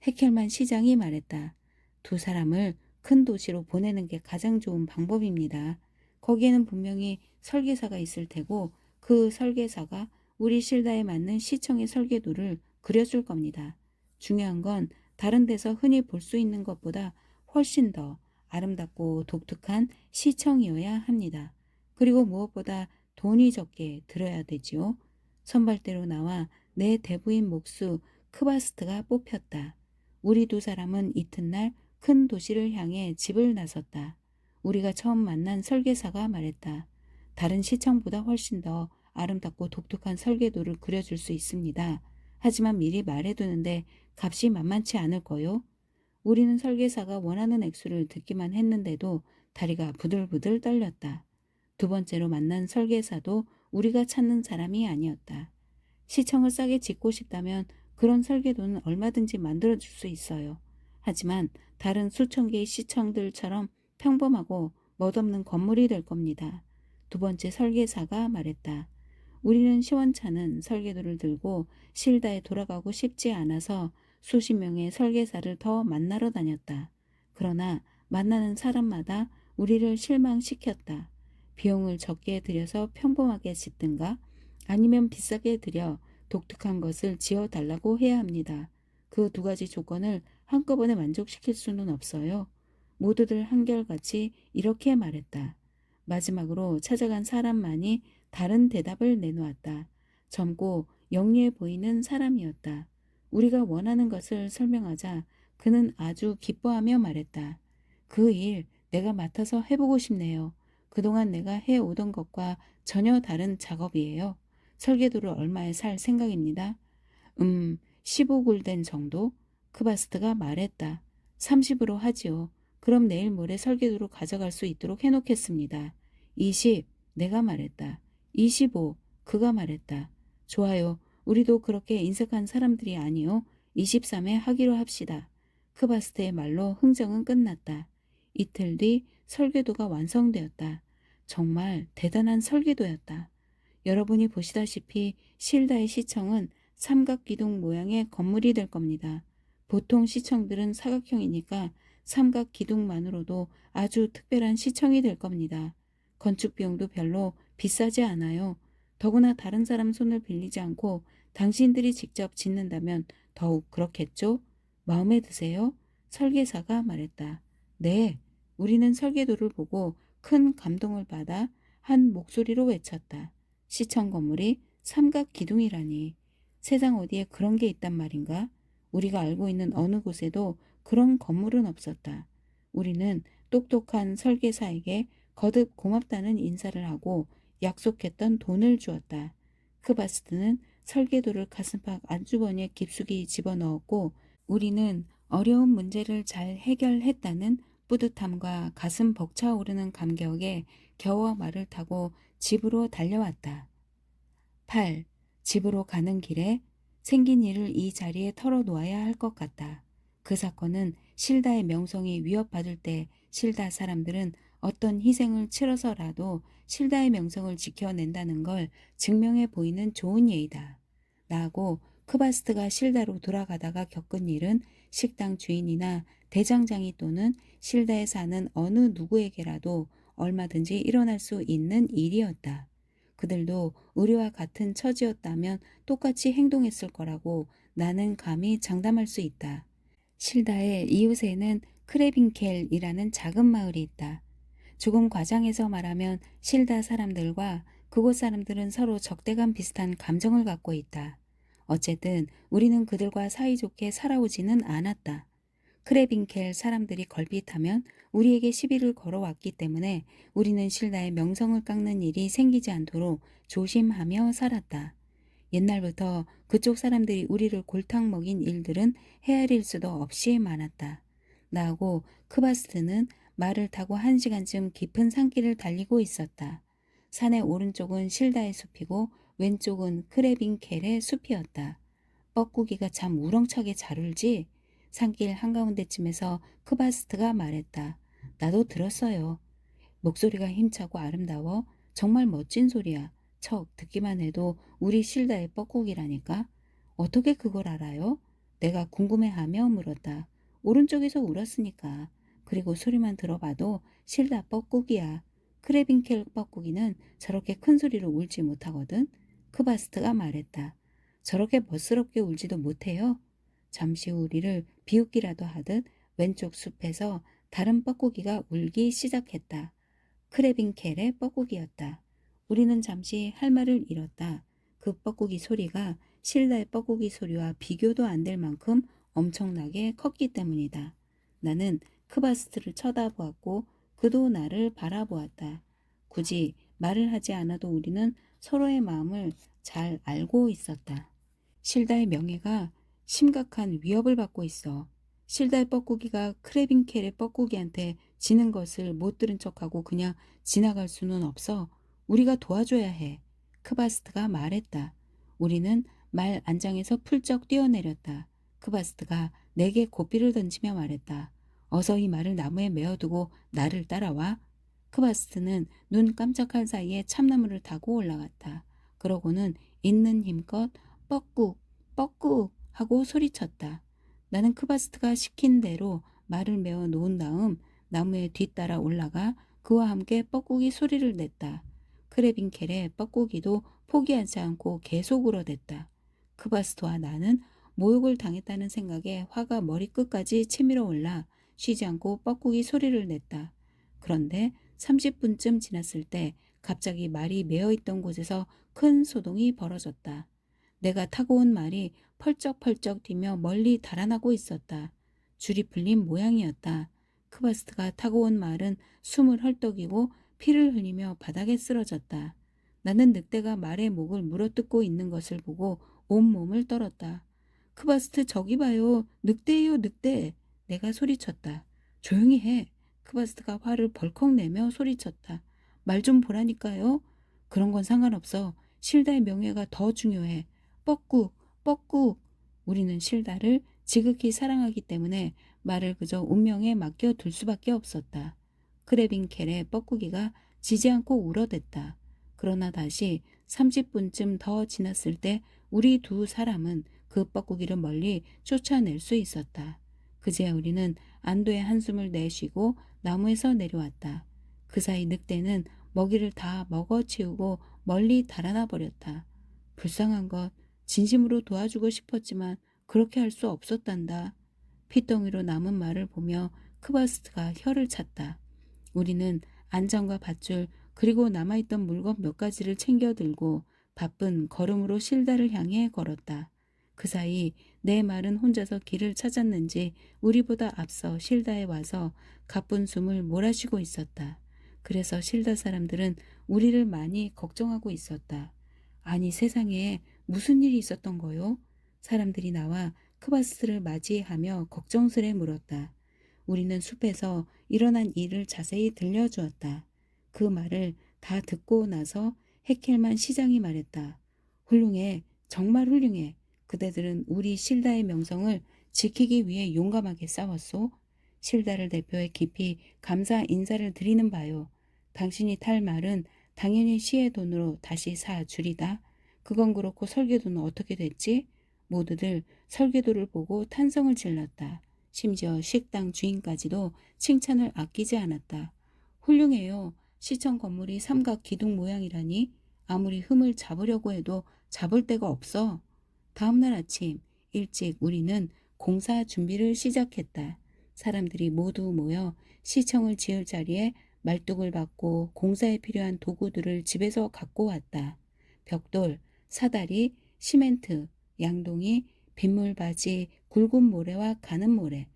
Speaker 1: 헤켈만 시장이 말했다. 두 사람을 큰 도시로 보내는 게 가장 좋은 방법입니다. 거기에는 분명히 설계사가 있을 테고 그 설계사가 우리 실다에 맞는 시청의 설계도를 그려줄 겁니다. 중요한 건 다른 데서 흔히 볼 수 있는 것보다 훨씬 더 아름답고 독특한 시청이어야 합니다. 그리고 무엇보다 돈이 적게 들어야 되지요. 선발대로 나와 내 대부인 목수 크바스트가 뽑혔다. 우리 두 사람은 이튿날 큰 도시를 향해 집을 나섰다. 우리가 처음 만난 설계사가 말했다. 다른 시청보다 훨씬 더 아름답고 독특한 설계도를 그려줄 수 있습니다. 하지만 미리 말해두는데 값이 만만치 않을 거요. 우리는 설계사가 원하는 액수를 듣기만 했는데도 다리가 부들부들 떨렸다. 두 번째로 만난 설계사도 우리가 찾는 사람이 아니었다. 시청을 싸게 짓고 싶다면 그런 설계도는 얼마든지 만들어줄 수 있어요. 하지만 다른 수천 개의 시청들처럼 평범하고 멋없는 건물이 될 겁니다. 두 번째 설계사가 말했다. 우리는 시원찮은 설계도를 들고 실다에 돌아가고 싶지 않아서 수십 명의 설계사를 더 만나러 다녔다. 그러나 만나는 사람마다 우리를 실망시켰다. 비용을 적게 들여서 평범하게 짓든가 아니면 비싸게 들여 독특한 것을 지어달라고 해야 합니다. 그 두 가지 조건을 한꺼번에 만족시킬 수는 없어요. 모두들 한결같이 이렇게 말했다. 마지막으로 찾아간 사람만이 다른 대답을 내놓았다. 젊고 영리해 보이는 사람이었다. 우리가 원하는 것을 설명하자 그는 아주 기뻐하며 말했다. 그 일 내가 맡아서 해보고 싶네요. 그동안 내가 해오던 것과 전혀 다른 작업이에요. 설계도를 얼마에 살 생각입니다. 15굴덴 정도? 크바스트가 말했다. 30으로 하지요. 그럼 내일 모레 설계도로 가져갈 수 있도록 해놓겠습니다. 20, 내가 말했다. 25, 그가 말했다. 좋아요. 우리도 그렇게 인색한 사람들이 아니요. 23에 하기로 합시다. 크바스트의 말로 흥정은 끝났다. 이틀 뒤 설계도가 완성되었다. 정말 대단한 설계도였다. 여러분이 보시다시피 실다의 시청은 삼각기둥 모양의 건물이 될 겁니다. 보통 시청들은 사각형이니까 삼각기둥만으로도 아주 특별한 시청이 될 겁니다. 건축 비용도 별로 비싸지 않아요. 더구나 다른 사람 손을 빌리지 않고 당신들이 직접 짓는다면 더욱 그렇겠죠? 마음에 드세요? 설계사가 말했다. 네, 우리는 설계도를 보고 큰 감동을 받아 한 목소리로 외쳤다. 시청 건물이 삼각기둥이라니. 세상 어디에 그런 게 있단 말인가? 우리가 알고 있는 어느 곳에도 그런 건물은 없었다. 우리는 똑똑한 설계사에게 거듭 고맙다는 인사를 하고 약속했던 돈을 주었다. 크바스트는 설계도를 가슴팍 안주머니에 깊숙이 집어넣었고 우리는 어려운 문제를 잘 해결했다는 뿌듯함과 가슴 벅차오르는 감격에 겨워 말을 타고 집으로 달려왔다. 8. 집으로 가는 길에 생긴 일을 이 자리에 털어놓아야 할 것 같다. 그 사건은 실다의 명성이 위협받을 때 실다 사람들은 어떤 희생을 치러서라도 실다의 명성을 지켜낸다는 걸 증명해 보이는 좋은 예이다. 나하고 크바스트가 실다로 돌아가다가 겪은 일은 식당 주인이나 대장장이 또는 실다에 사는 어느 누구에게라도 얼마든지 일어날 수 있는 일이었다. 그들도 우리와 같은 처지였다면 똑같이 행동했을 거라고 나는 감히 장담할 수 있다. 실다의 이웃에는 크레빈켈이라는 작은 마을이 있다. 조금 과장해서 말하면 실다 사람들과 그곳 사람들은 서로 적대감 비슷한 감정을 갖고 있다. 어쨌든 우리는 그들과 사이좋게 살아오지는 않았다. 크레빈켈 사람들이 걸핏하면 우리에게 시비를 걸어왔기 때문에 우리는 실다의 명성을 깎는 일이 생기지 않도록 조심하며 살았다. 옛날부터 그쪽 사람들이 우리를 골탕 먹인 일들은 헤아릴 수도 없이 많았다. 나하고 크바스트는 말을 타고 1시간쯤 깊은 산길을 달리고 있었다. 산의 오른쪽은 실다의 숲이고 왼쪽은 크레빈켈의 숲이었다. 뻐꾸기가 참 우렁차게 잘 울지? 산길 한가운데쯤에서 크바스트가 말했다. 나도 들었어요. 목소리가 힘차고 아름다워. 정말 멋진 소리야. 척 듣기만 해도 우리 실다의 뻐꾸기라니까. 어떻게 그걸 알아요? 내가 궁금해하며 물었다. 오른쪽에서 울었으니까. 그리고 소리만 들어봐도 실다 뻐꾸기야. 크레빈켈 뻐꾸기는 저렇게 큰 소리로 울지 못하거든. 크바스트가 말했다. 저렇게 멋스럽게 울지도 못해요. 잠시 후 우리를 비웃기라도 하듯 왼쪽 숲에서 다른 뻐꾸기가 울기 시작했다. 크레빈켈의 뻐꾸기였다. 우리는 잠시 할 말을 잃었다. 그 뻐꾸기 소리가 실다의 뻐꾸기 소리와 비교도 안 될 만큼 엄청나게 컸기 때문이다. 나는 크바스트를 쳐다보았고 그도 나를 바라보았다. 굳이 말을 하지 않아도 우리는 서로의 마음을 잘 알고 있었다. 실다의 명예가 심각한 위협을 받고 있어. 실다의 뻐꾸기가 크레빈켈의 뻐꾸기한테 지는 것을 못 들은 척하고 그냥 지나갈 수는 없어. 우리가 도와줘야 해. 크바스트가 말했다. 우리는 말 안장에서 풀쩍 뛰어내렸다. 크바스트가 내게 고삐를 던지며 말했다. 어서 이 말을 나무에 메어두고 나를 따라와. 크바스트는 눈 깜짝할 사이에 참나무를 타고 올라갔다. 그러고는 있는 힘껏 뻐꾹 뻐꾹 하고 소리쳤다. 나는 크바스트가 시킨 대로 말을 메어 놓은 다음 나무에 뒤따라 올라가 그와 함께 뻐꾸기 소리를 냈다. 크레빈켈의 뻐꾸기도 포기하지 않고 계속 울어댔다. 크바스트와 나는 모욕을 당했다는 생각에 화가 머리끝까지 치밀어 올라 쉬지 않고 뻐꾸기 소리를 냈다. 그런데 30분쯤 지났을 때 갑자기 말이 메어있던 곳에서 큰 소동이 벌어졌다. 내가 타고 온 말이 펄쩍펄쩍 뛰며 멀리 달아나고 있었다. 줄이 풀린 모양이었다. 크바스트가 타고 온 말은 숨을 헐떡이고 피를 흘리며 바닥에 쓰러졌다. 나는 늑대가 말의 목을 물어뜯고 있는 것을 보고 온몸을 떨었다. 크바스트 저기 봐요. 늑대예요 늑대. 내가 소리쳤다. 조용히 해. 크바스트가 화를 벌컥 내며 소리쳤다. 말 좀 보라니까요. 그런 건 상관없어. 실다의 명예가 더 중요해. 뻐꾹 뻐꾹. 우리는 실다를 지극히 사랑하기 때문에 말을 그저 운명에 맡겨 둘 수밖에 없었다. 크레빈켈의 뻐꾸기가 지지 않고 울어댔다. 그러나 다시 30분쯤 더 지났을 때 우리 두 사람은 그 뻐꾸기를 멀리 쫓아낼 수 있었다. 그제야 우리는 안도의 한숨을 내쉬고 나무에서 내려왔다. 그 사이 늑대는 먹이를 다 먹어치우고 멀리 달아나 버렸다. 불쌍한 것, 진심으로 도와주고 싶었지만 그렇게 할 수 없었단다. 핏덩이로 남은 말을 보며 크바스트가 혀를 찼다. 우리는 안장과 밧줄 그리고 남아있던 물건 몇 가지를 챙겨 들고 바쁜 걸음으로 실다를 향해 걸었다. 그 사이 내 말은 혼자서 길을 찾았는지 우리보다 앞서 실다에 와서 가쁜 숨을 몰아쉬고 있었다. 그래서 실다 사람들은 우리를 많이 걱정하고 있었다. 아니 세상에 무슨 일이 있었던 거요? 사람들이 나와 크바스를 맞이하며 걱정스레 물었다. 우리는 숲에서 일어난 일을 자세히 들려주었다. 그 말을 다 듣고 나서 헤켈만 시장이 말했다. 훌륭해. 정말 훌륭해. 그대들은 우리 실다의 명성을 지키기 위해 용감하게 싸웠소. 실다를 대표해 깊이 감사 인사를 드리는 바요. 당신이 탈 말은 당연히 시의 돈으로 다시 사주리다. 그건 그렇고 설계도는 어떻게 됐지? 모두들 설계도를 보고 탄성을 질렀다. 심지어 식당 주인까지도 칭찬을 아끼지 않았다. 훌륭해요. 시청 건물이 삼각 기둥 모양이라니. 아무리 흠을 잡으려고 해도 잡을 데가 없어. 다음날 아침 일찍 우리는 공사 준비를 시작했다. 사람들이 모두 모여 시청을 지을 자리에 말뚝을 박고 공사에 필요한 도구들을 집에서 갖고 왔다. 벽돌, 사다리, 시멘트, 양동이, 빗물바지, 굵은 모래와 가는 모래,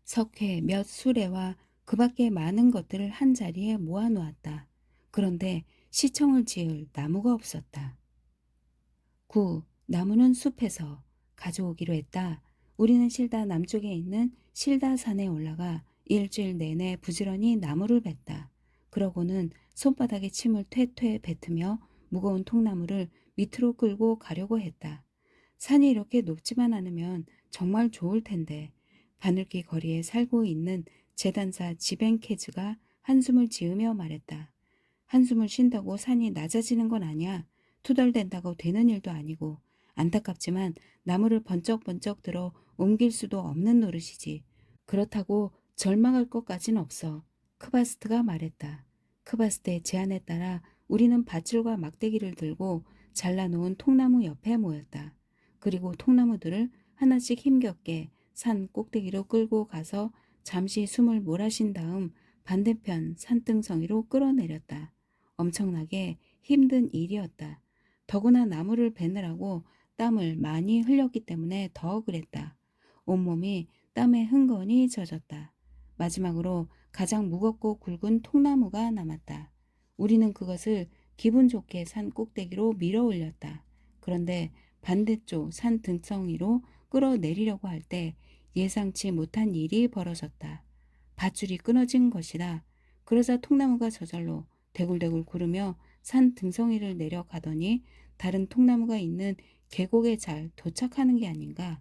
Speaker 1: 석회 몇 수레와 그 밖에 많은 것들을 한 자리에 모아놓았다. 그런데 시청을 지을 나무가 없었다. 9. 나무는 숲에서 가져오기로 했다. 우리는 실다 남쪽에 있는 실다산에 올라가 일주일 내내 부지런히 나무를 뱄다. 그러고는 손바닥에 침을 퇴퇴 뱉으며 무거운 통나무를 밑으로 끌고 가려고 했다. 산이 이렇게 높지만 않으면 정말 좋을 텐데. 바늘길 거리에 살고 있는 재단사 지벤케즈가 한숨을 지으며 말했다. 한숨을 쉰다고 산이 낮아지는 건 아니야. 투덜댄다고 되는 일도 아니고 안타깝지만 나무를 번쩍번쩍 들어 옮길 수도 없는 노릇이지. 그렇다고 절망할 것까진 없어. 크바스트가 말했다. 크바스트의 제안에 따라 우리는 밧줄과 막대기를 들고 잘라놓은 통나무 옆에 모였다. 그리고 통나무들을 하나씩 힘겹게 산 꼭대기로 끌고 가서 잠시 숨을 몰아쉰 다음 반대편 산등성이로 끌어내렸다. 엄청나게 힘든 일이었다. 더구나 나무를 베느라고 땀을 많이 흘렸기 때문에 더 그랬다. 온몸이 땀에 흥건히 젖었다. 마지막으로 가장 무겁고 굵은 통나무가 남았다. 우리는 그것을 기분 좋게 산 꼭대기로 밀어 올렸다. 그런데 반대쪽 산 등성이로 끌어내리려고 할 때 예상치 못한 일이 벌어졌다. 밧줄이 끊어진 것이다. 그러자 통나무가 저절로 대굴대굴 구르며 산 등성이를 내려가더니 다른 통나무가 있는 계곡에 잘 도착하는 게 아닌가.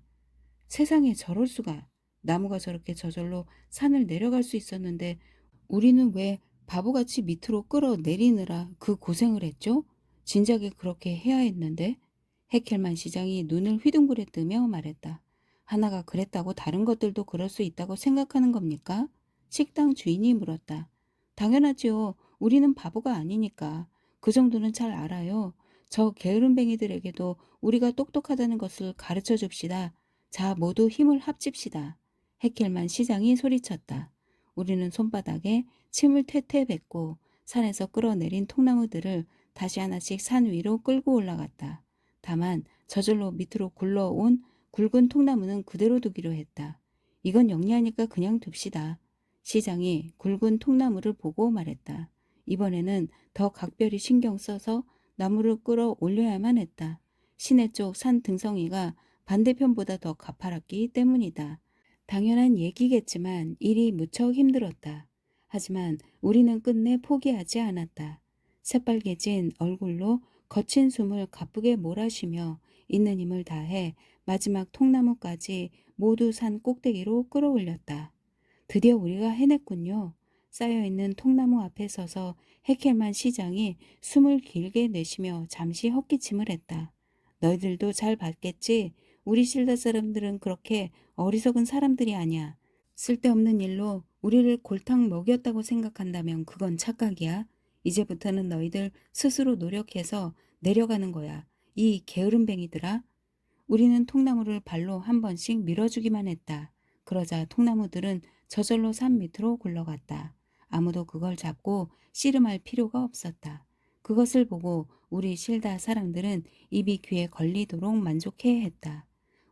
Speaker 1: 세상에 저럴 수가. 나무가 저렇게 저절로 산을 내려갈 수 있었는데 우리는 왜 바보같이 밑으로 끌어내리느라 그 고생을 했죠? 진작에 그렇게 해야 했는데. 헤켈만 시장이 눈을 휘둥그레 뜨며 말했다. 하나가 그랬다고 다른 것들도 그럴 수 있다고 생각하는 겁니까? 식당 주인이 물었다. 당연하지요. 우리는 바보가 아니니까. 그 정도는 잘 알아요. 저 게으름뱅이들에게도 우리가 똑똑하다는 것을 가르쳐 줍시다. 자, 모두 힘을 합칩시다. 헤켈만 시장이 소리쳤다. 우리는 손바닥에 침을 퇴퇴 뱉고 산에서 끌어내린 통나무들을 다시 하나씩 산 위로 끌고 올라갔다. 다만 저절로 밑으로 굴러온 굵은 통나무는 그대로 두기로 했다. 이건 영리하니까 그냥 둡시다. 시장이 굵은 통나무를 보고 말했다. 이번에는 더 각별히 신경 써서 나무를 끌어 올려야만 했다. 시내 쪽 산 등성이가 반대편보다 더 가파랐기 때문이다. 당연한 얘기겠지만 일이 무척 힘들었다. 하지만 우리는 끝내 포기하지 않았다. 새빨개진 얼굴로 거친 숨을 가쁘게 몰아쉬며 있는 힘을 다해 마지막 통나무까지 모두 산 꼭대기로 끌어올렸다. 드디어 우리가 해냈군요. 쌓여있는 통나무 앞에 서서 헤켈만 시장이 숨을 길게 내쉬며 잠시 헛기침을 했다. 너희들도 잘 봤겠지? 우리 실다 사람들은 그렇게 어리석은 사람들이 아니야. 쓸데없는 일로 우리를 골탕 먹였다고 생각한다면 그건 착각이야. 이제부터는 너희들 스스로 노력해서 내려가는 거야. 이 게으름뱅이들아. 우리는 통나무를 발로 한 번씩 밀어주기만 했다. 그러자 통나무들은 저절로 산 밑으로 굴러갔다. 아무도 그걸 잡고 씨름할 필요가 없었다. 그것을 보고 우리 실다 사람들은 입이 귀에 걸리도록 만족해 했다.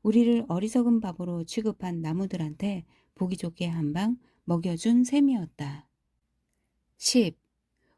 Speaker 1: 우리를 어리석은 바보로 취급한 나무들한테 보기 좋게 한 방 먹여준 셈이었다. 10.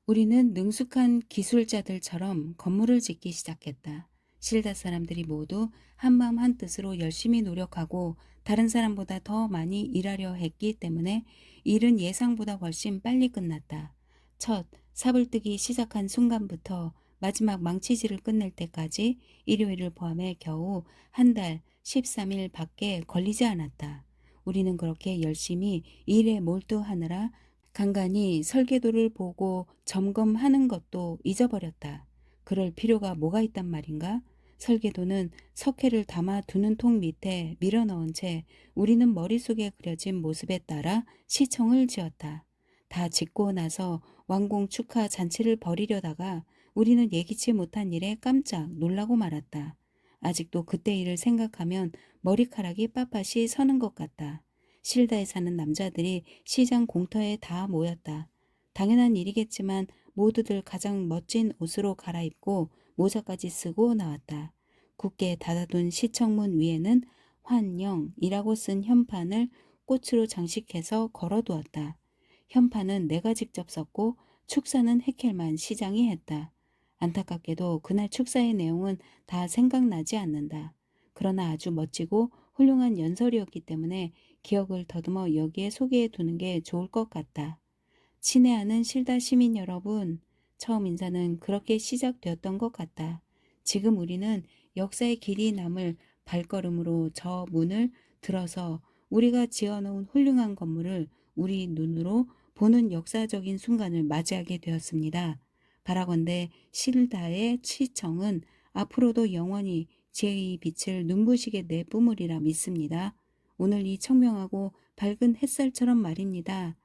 Speaker 1: 우리는 능숙한 기술자들처럼 건물을 짓기 시작했다. 실다 사람들이 모두 한마음 한뜻으로 열심히 노력하고 다른 사람보다 더 많이 일하려 했기 때문에 일은 예상보다 훨씬 빨리 끝났다. 첫 삽을 뜨기 시작한 순간부터 마지막 망치질을 끝낼 때까지 일요일을 포함해 겨우 한 달 13일 밖에 걸리지 않았다. 우리는 그렇게 열심히 일에 몰두하느라 간간히 설계도를 보고 점검하는 것도 잊어버렸다. 그럴 필요가 뭐가 있단 말인가? 설계도는 석회를 담아 두는 통 밑에 밀어넣은 채 우리는 머릿속에 그려진 모습에 따라 시청을 지었다. 다 짓고 나서 완공 축하 잔치를 벌이려다가 우리는 예기치 못한 일에 깜짝 놀라고 말았다. 아직도 그때 일을 생각하면 머리카락이 빳빳이 서는 것 같다. 실다에 사는 남자들이 시장 공터에 다 모였다. 당연한 일이겠지만 모두들 가장 멋진 옷으로 갈아입고 모자까지 쓰고 나왔다. 굳게 닫아둔 시청문 위에는 환영이라고 쓴 현판을 꽃으로 장식해서 걸어두었다. 현판은 내가 직접 썼고 축사는 해켈만 시장이 했다. 안타깝게도 그날 축사의 내용은 다 생각나지 않는다. 그러나 아주 멋지고 훌륭한 연설이었기 때문에 기억을 더듬어 여기에 소개해 두는 게 좋을 것 같다. 친애하는 실다 시민 여러분, 처음 인사는 그렇게 시작되었던 것 같다. 지금 우리는 역사의 길이 남을 발걸음으로 저 문을 들어서 우리가 지어놓은 훌륭한 건물을 우리 눈으로 보는 역사적인 순간을 맞이하게 되었습니다. 바라건대 실다의 시청은 앞으로도 영원히 제2 빛을 눈부시게 내뿜으리라 믿습니다. 오늘 이 청명하고 밝은 햇살처럼 말입니다.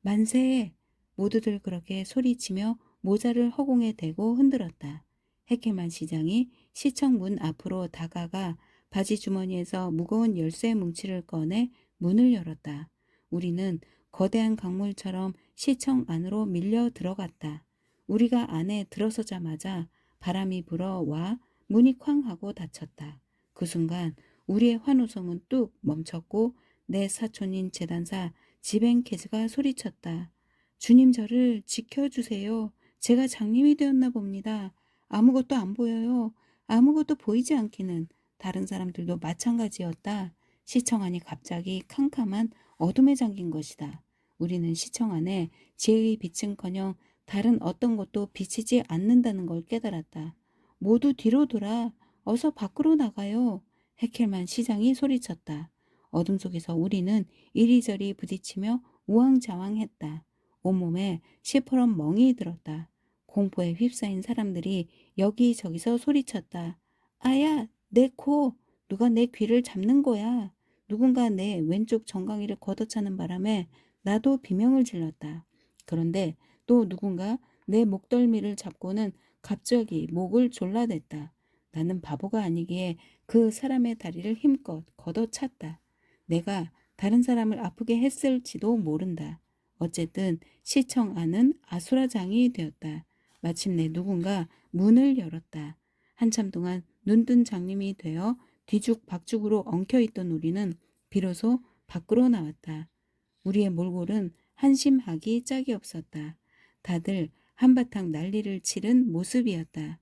Speaker 1: 만세! 모두들 그렇게 소리치며 모자를 허공에 대고 흔들었다. 해켈만 시장이 시청 문 앞으로 다가가 바지 주머니에서 무거운 열쇠 뭉치를 꺼내 문을 열었다. 우리는 거대한 강물처럼 시청 안으로 밀려 들어갔다. 우리가 안에 들어서자마자 바람이 불어와 문이 쾅 하고 닫혔다. 그 순간 우리의 환호성은 뚝 멈췄고 내 사촌인 재단사 지벤케즈가 소리쳤다. 주님 저를 지켜주세요. 제가 장님이 되었나 봅니다. 아무것도 안 보여요. 아무것도 보이지 않기는. 다른 사람들도 마찬가지였다. 시청 안이 갑자기 캄캄한 어둠에 잠긴 것이다. 우리는 시청 안에 지혜의 빛은커녕 다른 어떤 것도 비치지 않는다는 걸 깨달았다. 모두 뒤로 돌아. 어서 밖으로 나가요. 해켈만 시장이 소리쳤다. 어둠 속에서 우리는 이리저리 부딪히며 우왕좌왕했다. 온몸에 시퍼런 멍이 들었다. 공포에 휩싸인 사람들이 여기저기서 소리쳤다. 아야, 내 코! 누가 내 귀를 잡는 거야? 누군가 내 왼쪽 정강이를 걷어차는 바람에 나도 비명을 질렀다. 그런데 또 누군가 내 목덜미를 잡고는 갑자기 목을 졸라댔다. 나는 바보가 아니기에 그 사람의 다리를 힘껏 걷어찼다. 내가 다른 사람을 아프게 했을지도 모른다. 어쨌든 시청 안은 아수라장이 되었다. 마침내 누군가 문을 열었다. 한참 동안 눈뜬 장님이 되어 뒤죽박죽으로 엉켜있던 우리는 비로소 밖으로 나왔다. 우리의 몰골은 한심하기 짝이 없었다. 다들 한바탕 난리를 치른 모습이었다.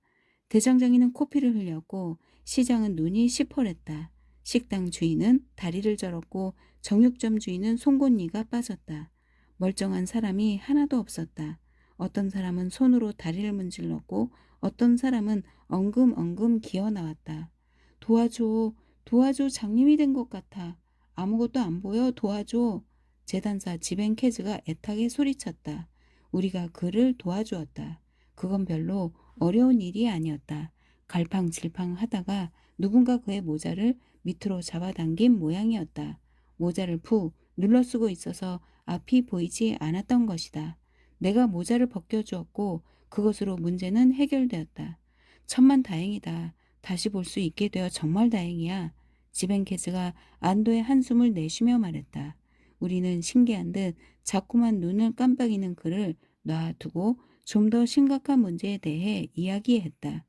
Speaker 1: 대장장이는 코피를 흘렸고 시장은 눈이 시퍼랬다. 식당 주인은 다리를 저었고 정육점 주인은 송곳니가 빠졌다. 멀쩡한 사람이 하나도 없었다. 어떤 사람은 손으로 다리를 문질렀고 어떤 사람은 엉금엉금 기어 나왔다. 도와줘, 도와줘, 장님이 된 것 같아. 아무것도 안 보여, 도와줘. 재단사 지벤케즈가 애타게 소리쳤다. 우리가 그를 도와주었다. 그건 별로 어려운 일이 아니었다. 갈팡질팡 하다가 누군가 그의 모자를 밑으로 잡아당긴 모양이었다. 모자를 푹 눌러 쓰고 있어서 앞이 보이지 않았던 것이다. 내가 모자를 벗겨주었고 그것으로 문제는 해결되었다. 천만다행이다. 다시 볼 수 있게 되어 정말 다행이야. 지벤케스가 안도의 한숨을 내쉬며 말했다. 우리는 신기한 듯 자꾸만 눈을 깜빡이는 그를 놔두고 좀 더 심각한 문제에 대해 이야기했다.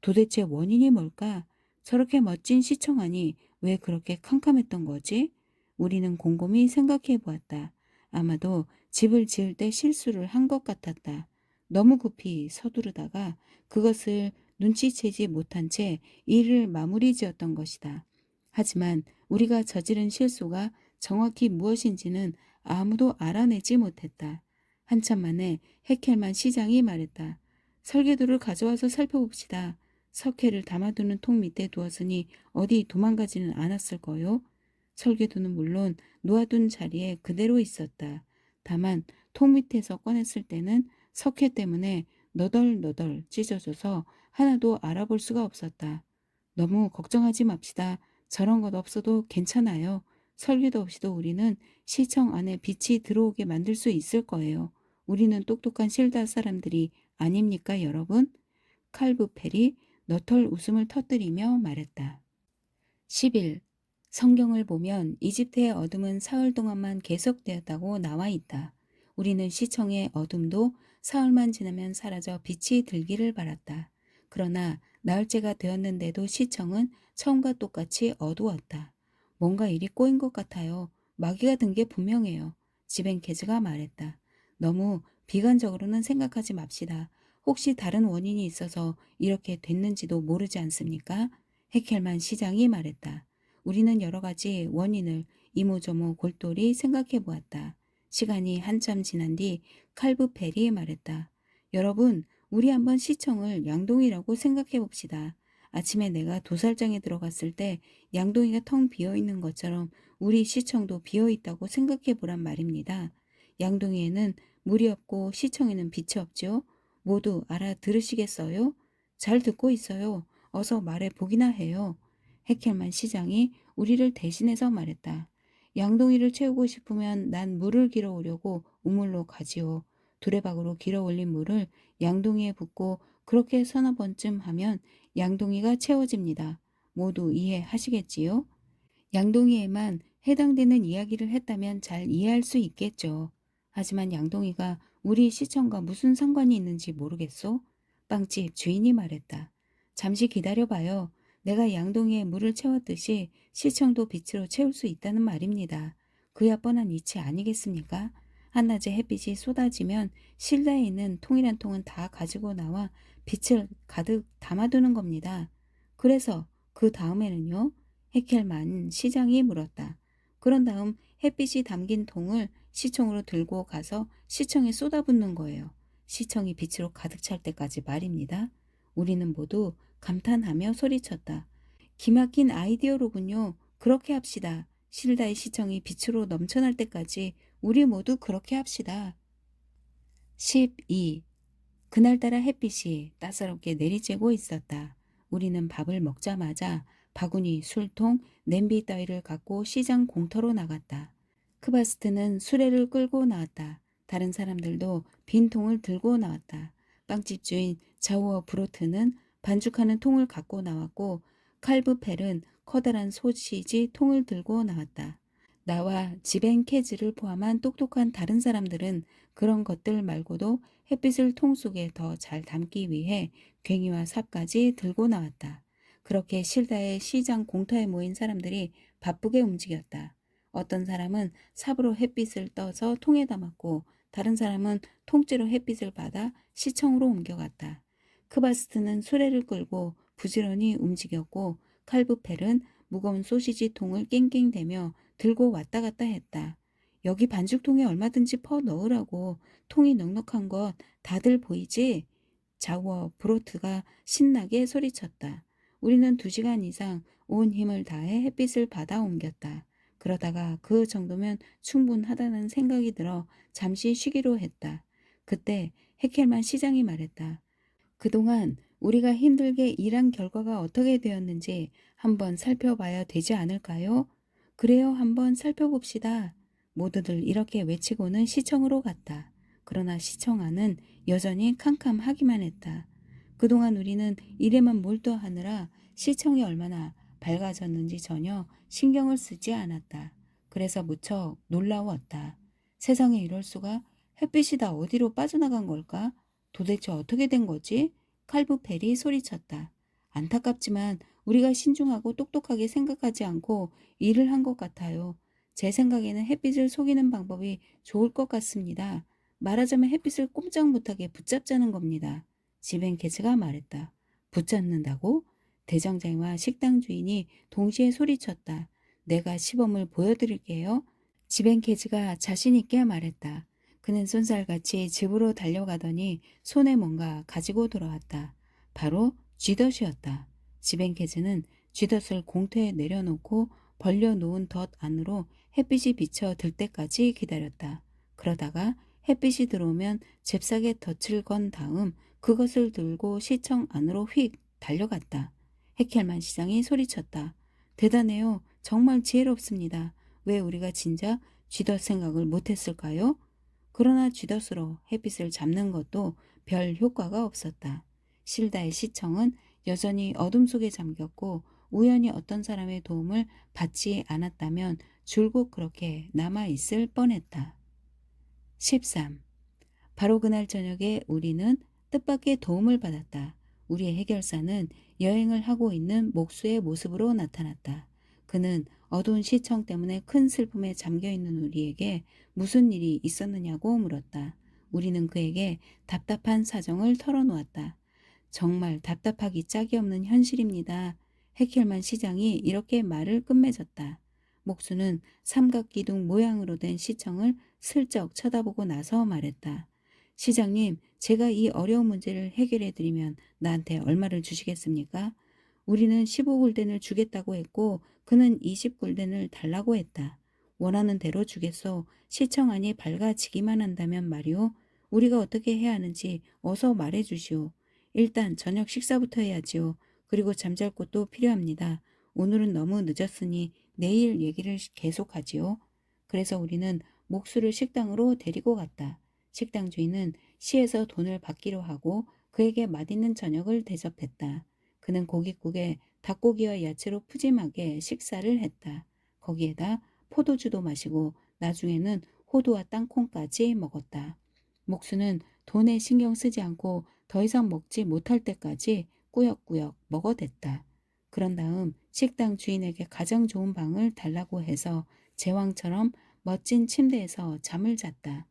Speaker 1: 도대체 원인이 뭘까? 저렇게 멋진 시청안이 왜 그렇게 캄캄했던 거지? 우리는 곰곰이 생각해 보았다. 아마도 집을 지을 때 실수를 한 것 같았다. 너무 급히 서두르다가 그것을 눈치채지 못한 채 일을 마무리 지었던 것이다. 하지만 우리가 저지른 실수가 정확히 무엇인지는 아무도 알아내지 못했다. 한참 만에 해켈만 시장이 말했다. 설계도를 가져와서 살펴봅시다. 석회를 담아두는 통 밑에 두었으니 어디 도망가지는 않았을 거요. 설계도는 물론 놓아둔 자리에 그대로 있었다. 다만 통 밑에서 꺼냈을 때는 석회 때문에 너덜너덜 찢어져서 하나도 알아볼 수가 없었다. 너무 걱정하지 맙시다. 저런 것 없어도 괜찮아요. 설계도 없이도 우리는 시청 안에 빛이 들어오게 만들 수 있을 거예요. 우리는 똑똑한 실다 사람들이 아닙니까, 여러분? 칼브펠이 너털 웃음을 터뜨리며 말했다. 10일. 성경을 보면 이집트의 어둠은 사흘 동안만 계속되었다고 나와 있다. 우리는 시청의 어둠도 사흘만 지나면 사라져 빛이 들기를 바랐다. 그러나 나흘째가 되었는데도 시청은 처음과 똑같이 어두웠다. 뭔가 일이 꼬인 것 같아요. 마귀가 든 게 분명해요. 지벤케즈가 말했다. 너무 비관적으로는 생각하지 맙시다. 혹시 다른 원인이 있어서 이렇게 됐는지도 모르지 않습니까? 헤켈만 시장이 말했다. 우리는 여러 가지 원인을 이모저모 골똘히 생각해 보았다. 시간이 한참 지난 뒤 칼브펠이 말했다. 여러분, 우리 한번 시청을 양동이라고 생각해 봅시다. 아침에 내가 도살장에 들어갔을 때 양동이가 텅 비어 있는 것처럼 우리 시청도 비어 있다고 생각해 보란 말입니다. 양동이에는 물이 없고 시청에는 빛이 없죠. 모두 알아들으시겠어요? 잘 듣고 있어요. 어서 말해 보기나 해요. 헤켈만 시장이 우리를 대신해서 말했다. 양동이를 채우고 싶으면 난 물을 길어오려고 우물로 가지요. 두레박으로 길어 올린 물을 양동이에 붓고 그렇게 서너 번쯤 하면 양동이가 채워집니다. 모두 이해하시겠지요? 양동이에만 해당되는 이야기를 했다면 잘 이해할 수 있겠죠. 하지만 양동이가 우리 시청과 무슨 상관이 있는지 모르겠소? 빵집 주인이 말했다. 잠시 기다려봐요. 내가 양동이에 물을 채웠듯이 시청도 빛으로 채울 수 있다는 말입니다. 그야 뻔한 이치 아니겠습니까? 한낮에 햇빛이 쏟아지면 실내에 있는 통이란 통은 다 가지고 나와 빛을 가득 담아두는 겁니다. 그래서 그 다음에는요? 헤켈만 시장이 물었다. 그런 다음 햇빛이 담긴 통을 시청으로 들고 가서 시청에 쏟아붓는 거예요. 시청이 빛으로 가득 찰 때까지 말입니다. 우리는 모두 감탄하며 소리쳤다. 기막힌 아이디어로군요. 그렇게 합시다. 실다의 시청이 빛으로 넘쳐날 때까지 우리 모두 그렇게 합시다. 12. 그날따라 햇빛이 따사롭게 내리쬐고 있었다. 우리는 밥을 먹자마자 바구니, 술통, 냄비 따위를 갖고 시장 공터로 나갔다. 크바스트는 수레를 끌고 나왔다. 다른 사람들도 빈 통을 들고 나왔다. 빵집 주인 자우어 브로트는 반죽하는 통을 갖고 나왔고 칼브펠은 커다란 소시지 통을 들고 나왔다. 나와 지벤케즈를 포함한 똑똑한 다른 사람들은 그런 것들 말고도 햇빛을 통 속에 더 잘 담기 위해 괭이와 삽까지 들고 나왔다. 그렇게 실다의 시장 공터에 모인 사람들이 바쁘게 움직였다. 어떤 사람은 삽으로 햇빛을 떠서 통에 담았고 다른 사람은 통째로 햇빛을 받아 시청으로 옮겨갔다. 크바스트는 수레를 끌고 부지런히 움직였고 칼브펠은 무거운 소시지 통을 깽깽대며 들고 왔다 갔다 했다. 여기 반죽통에 얼마든지 퍼 넣으라고. 통이 넉넉한 것 다들 보이지? 자워 브로트가 신나게 소리쳤다. 우리는 2시간 이상 온 힘을 다해 햇빛을 받아 옮겼다. 그러다가 그 정도면 충분하다는 생각이 들어 잠시 쉬기로 했다. 그때 헤켈만 시장이 말했다. 그동안 우리가 힘들게 일한 결과가 어떻게 되었는지 한번 살펴봐야 되지 않을까요? 그래요, 한번 살펴봅시다. 모두들 이렇게 외치고는 시청으로 갔다. 그러나 시청 안은 여전히 캄캄하기만 했다. 그동안 우리는 일에만 몰두하느라 시청이 얼마나 밝아졌는지 전혀 신경을 쓰지 않았다. 그래서 무척 놀라웠다. 세상에 이럴 수가. 햇빛이 다 어디로 빠져나간 걸까? 도대체 어떻게 된 거지? 칼브펠이 소리쳤다. 안타깝지만 우리가 신중하고 똑똑하게 생각하지 않고 일을 한 것 같아요. 제 생각에는 햇빛을 속이는 방법이 좋을 것 같습니다. 말하자면 햇빛을 꼼짝 못하게 붙잡자는 겁니다. 지벤케츠가 말했다. 붙잡는다고? 대장장이와 식당 주인이 동시에 소리쳤다. 내가 시범을 보여드릴게요. 지벤케츠가 자신있게 말했다. 그는 쏜살같이 집으로 달려가더니 손에 뭔가 가지고 돌아왔다. 바로 쥐덫이었다. 지벤케즈는 쥐덫을 공터에 내려놓고 벌려놓은 덫 안으로 햇빛이 비쳐 들 때까지 기다렸다. 그러다가 햇빛이 들어오면 잽싸게 덫을 건 다음 그것을 들고 시청 안으로 휙 달려갔다. 헤켈만 시장이 소리쳤다. 대단해요. 정말 지혜롭습니다. 왜 우리가 진작 쥐덫 생각을 못했을까요? 그러나 쥐덫으로 햇빛을 잡는 것도 별 효과가 없었다. 실다의 시청은 여전히 어둠 속에 잠겼고 우연히 어떤 사람의 도움을 받지 않았다면 줄곧 그렇게 남아있을 뻔했다. 13. 바로 그날 저녁에 우리는 뜻밖의 도움을 받았다. 우리의 해결사는 여행을 하고 있는 목수의 모습으로 나타났다. 그는 어두운 시청 때문에 큰 슬픔에 잠겨 있는 우리에게 무슨 일이 있었느냐고 물었다. 우리는 그에게 답답한 사정을 털어놓았다. 정말 답답하기 짝이 없는 현실입니다. 헤켈만 시장이 이렇게 말을 끝맺었다. 목수는 삼각기둥 모양으로 된 시청을 슬쩍 쳐다보고 나서 말했다. 시장님, 제가 이 어려운 문제를 해결해 드리면 나한테 얼마를 주시겠습니까? 우리는 15골덴을 주겠다고 했고 그는 20골덴을 달라고 했다. 원하는 대로 주겠소. 시청 안이 밝아지기만 한다면 말이오. 우리가 어떻게 해야 하는지 어서 말해 주시오. 일단 저녁 식사부터 해야지요. 그리고 잠잘 곳도 필요합니다. 오늘은 너무 늦었으니 내일 얘기를 계속하지요. 그래서 우리는 목수를 식당으로 데리고 갔다. 식당 주인은 시에서 돈을 받기로 하고 그에게 맛있는 저녁을 대접했다. 그는 고깃국에 닭고기와 야채로 푸짐하게 식사를 했다. 거기에다 포도주도 마시고 나중에는 호두와 땅콩까지 먹었다. 목수는 돈에 신경 쓰지 않고 더 이상 먹지 못할 때까지 꾸역꾸역 먹어댔다. 그런 다음 식당 주인에게 가장 좋은 방을 달라고 해서 제왕처럼 멋진 침대에서 잠을 잤다.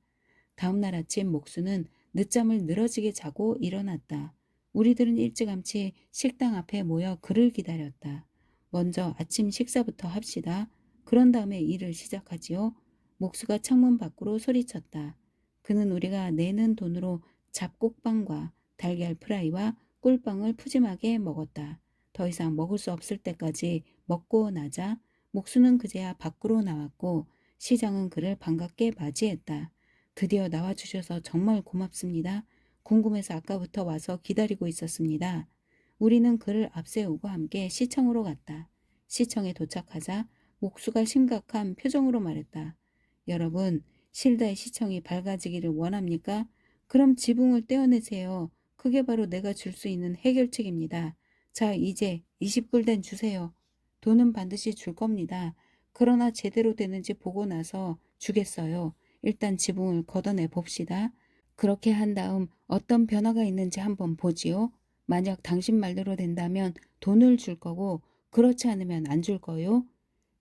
Speaker 1: 다음 날 아침 목수는 늦잠을 늘어지게 자고 일어났다. 우리들은 일찌감치 식당 앞에 모여 그를 기다렸다. 먼저 아침 식사부터 합시다. 그런 다음에 일을 시작하지요. 목수가 창문 밖으로 소리쳤다. 그는 우리가 내는 돈으로 잡곡빵과 달걀 프라이와 꿀빵을 푸짐하게 먹었다. 더 이상 먹을 수 없을 때까지 먹고 나자 목수는 그제야 밖으로 나왔고 시장은 그를 반갑게 맞이했다. 드디어 나와주셔서 정말 고맙습니다. 궁금해서 아까부터 와서 기다리고 있었습니다. 우리는 그를 앞세우고 함께 시청으로 갔다. 시청에 도착하자 목수가 심각한 표정으로 말했다. 여러분, 실다의 시청이 밝아지기를 원합니까? 그럼 지붕을 떼어내세요. 그게 바로 내가 줄 수 있는 해결책입니다. 자, 이제 20불된 주세요. 돈은 반드시 줄 겁니다. 그러나 제대로 되는지 보고 나서 주겠어요. 일단 지붕을 걷어내 봅시다. 그렇게 한 다음 어떤 변화가 있는지 한번 보지요. 만약 당신 말대로 된다면 돈을 줄 거고 그렇지 않으면 안 줄 거요.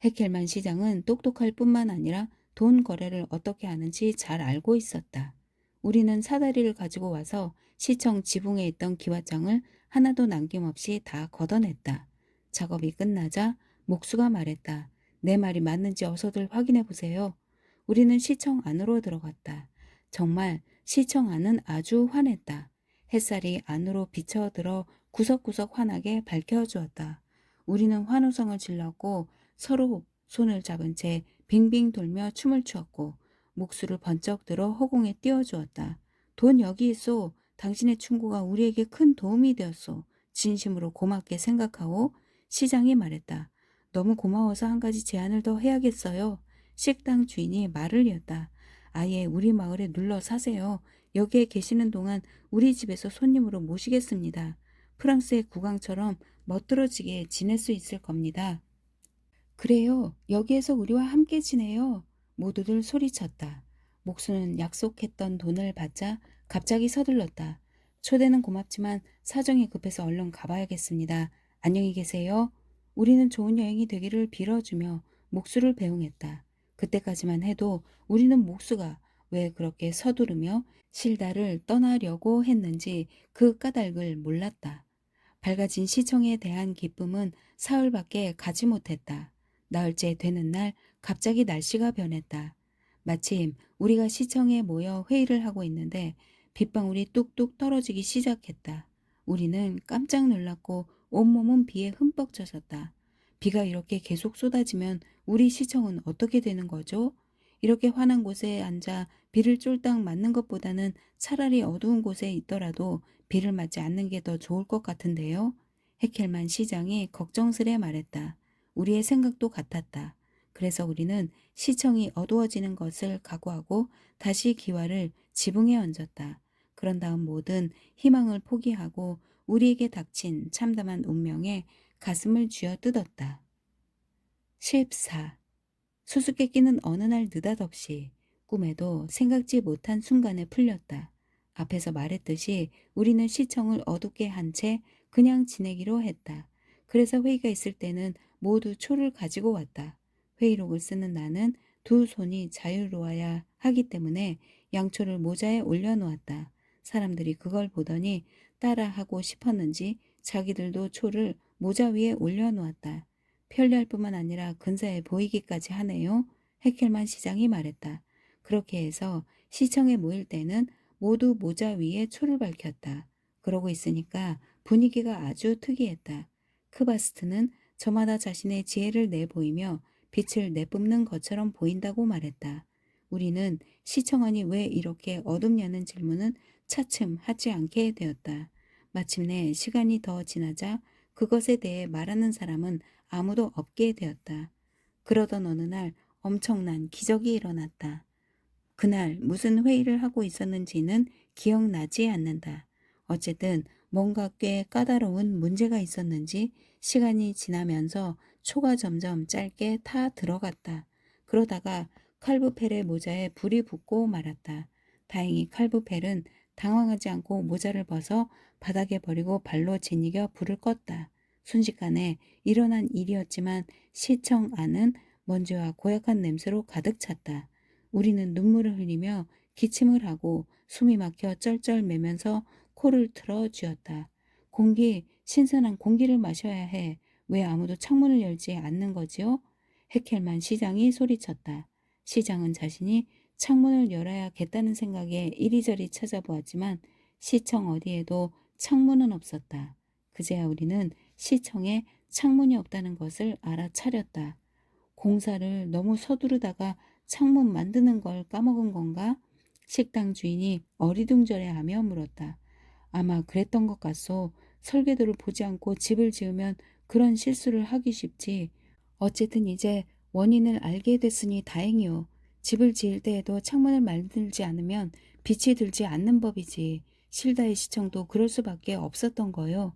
Speaker 1: 헤켈만 시장은 똑똑할 뿐만 아니라 돈 거래를 어떻게 하는지 잘 알고 있었다. 우리는 사다리를 가지고 와서 시청 지붕에 있던 기와장을 하나도 남김없이 다 걷어냈다. 작업이 끝나자 목수가 말했다. 내 말이 맞는지 어서들 확인해 보세요. 우리는 시청 안으로 들어갔다. 정말 시청 안은 아주 환했다. 햇살이 안으로 비쳐들어 구석구석 환하게 밝혀주었다. 우리는 환호성을 질렀고 서로 손을 잡은 채 빙빙 돌며 춤을 추었고 목수를 번쩍 들어 허공에 띄워주었다. 돈 여기 있소. 당신의 충고가 우리에게 큰 도움이 되었소. 진심으로 고맙게 생각하오. 시장이 말했다. 너무 고마워서 한 가지 제안을 더 해야겠어요. 식당 주인이 말을 이었다. 아예 우리 마을에 눌러 사세요. 여기에 계시는 동안 우리 집에서 손님으로 모시겠습니다. 프랑스의 국왕처럼 멋들어지게 지낼 수 있을 겁니다. 그래요. 여기에서 우리와 함께 지내요. 모두들 소리쳤다. 목수는 약속했던 돈을 받자 갑자기 서둘렀다. 초대는 고맙지만 사정이 급해서 얼른 가봐야겠습니다. 안녕히 계세요. 우리는 좋은 여행이 되기를 빌어주며 목수를 배웅했다. 그때까지만 해도 우리는 목수가 왜 그렇게 서두르며 실다를 떠나려고 했는지 그 까닭을 몰랐다. 밝아진 시청에 대한 기쁨은 사흘밖에 가지 못했다. 나흘째 되는 날 갑자기 날씨가 변했다. 마침 우리가 시청에 모여 회의를 하고 있는데 빗방울이 뚝뚝 떨어지기 시작했다. 우리는 깜짝 놀랐고 온몸은 비에 흠뻑 젖었다. 비가 이렇게 계속 쏟아지면 우리 시청은 어떻게 되는 거죠? 이렇게 환한 곳에 앉아 비를 쫄딱 맞는 것보다는 차라리 어두운 곳에 있더라도 비를 맞지 않는 게 더 좋을 것 같은데요. 헤켈만 시장이 걱정스레 말했다. 우리의 생각도 같았다. 그래서 우리는 시청이 어두워지는 것을 각오하고 다시 기와를 지붕에 얹었다. 그런 다음 모든 희망을 포기하고 우리에게 닥친 참담한 운명에 가슴을 쥐어 뜯었다. 14. 수수께끼는 어느 날 느닷없이 꿈에도 생각지 못한 순간에 풀렸다. 앞에서 말했듯이 우리는 시청을 어둡게 한 채 그냥 지내기로 했다. 그래서 회의가 있을 때는 모두 초를 가지고 왔다. 회의록을 쓰는 나는 두 손이 자유로워야 하기 때문에 양초를 모자에 올려놓았다. 사람들이 그걸 보더니 따라하고 싶었는지 자기들도 초를 모자 위에 올려놓았다. 편리할 뿐만 아니라 근사해 보이기까지 하네요. 해켈만 시장이 말했다. 그렇게 해서 시청에 모일 때는 모두 모자 위에 초를 밝혔다. 그러고 있으니까 분위기가 아주 특이했다. 크바스트는 저마다 자신의 지혜를 내보이며 빛을 내뿜는 것처럼 보인다고 말했다. 우리는 시청안이 왜 이렇게 어둡냐는 질문은 차츰 하지 않게 되었다. 마침내 시간이 더 지나자 그것에 대해 말하는 사람은 아무도 없게 되었다. 그러던 어느 날 엄청난 기적이 일어났다. 그날 무슨 회의를 하고 있었는지는 기억나지 않는다. 어쨌든 뭔가 꽤 까다로운 문제가 있었는지 시간이 지나면서 초가 점점 짧게 타 들어갔다. 그러다가 칼부펠의 모자에 불이 붙고 말았다. 다행히 칼부펠은 당황하지 않고 모자를 벗어 바닥에 버리고 발로 지니겨 불을 껐다. 순식간에 일어난 일이었지만 시청 안은 먼지와 고약한 냄새로 가득 찼다. 우리는 눈물을 흘리며 기침을 하고 숨이 막혀 쩔쩔매면서 코를 틀어 쥐었다. 신선한 공기를 마셔야 해. 왜 아무도 창문을 열지 않는 거지요? 해켈만 시장이 소리쳤다. 시장은 자신이 창문을 열어야겠다는 생각에 이리저리 찾아보았지만 시청 어디에도 창문은 없었다. 그제야 우리는 시청에 창문이 없다는 것을 알아차렸다. 공사를 너무 서두르다가 창문 만드는 걸 까먹은 건가? 식당 주인이 어리둥절해하며 물었다. 아마 그랬던 것 같소. 설계도를 보지 않고 집을 지으면 그런 실수를 하기 쉽지. 어쨌든 이제 원인을 알게 됐으니 다행이오. 집을 지을 때에도 창문을 만들지 않으면 빛이 들지 않는 법이지. 실다의 시청도 그럴 수밖에 없었던 거요.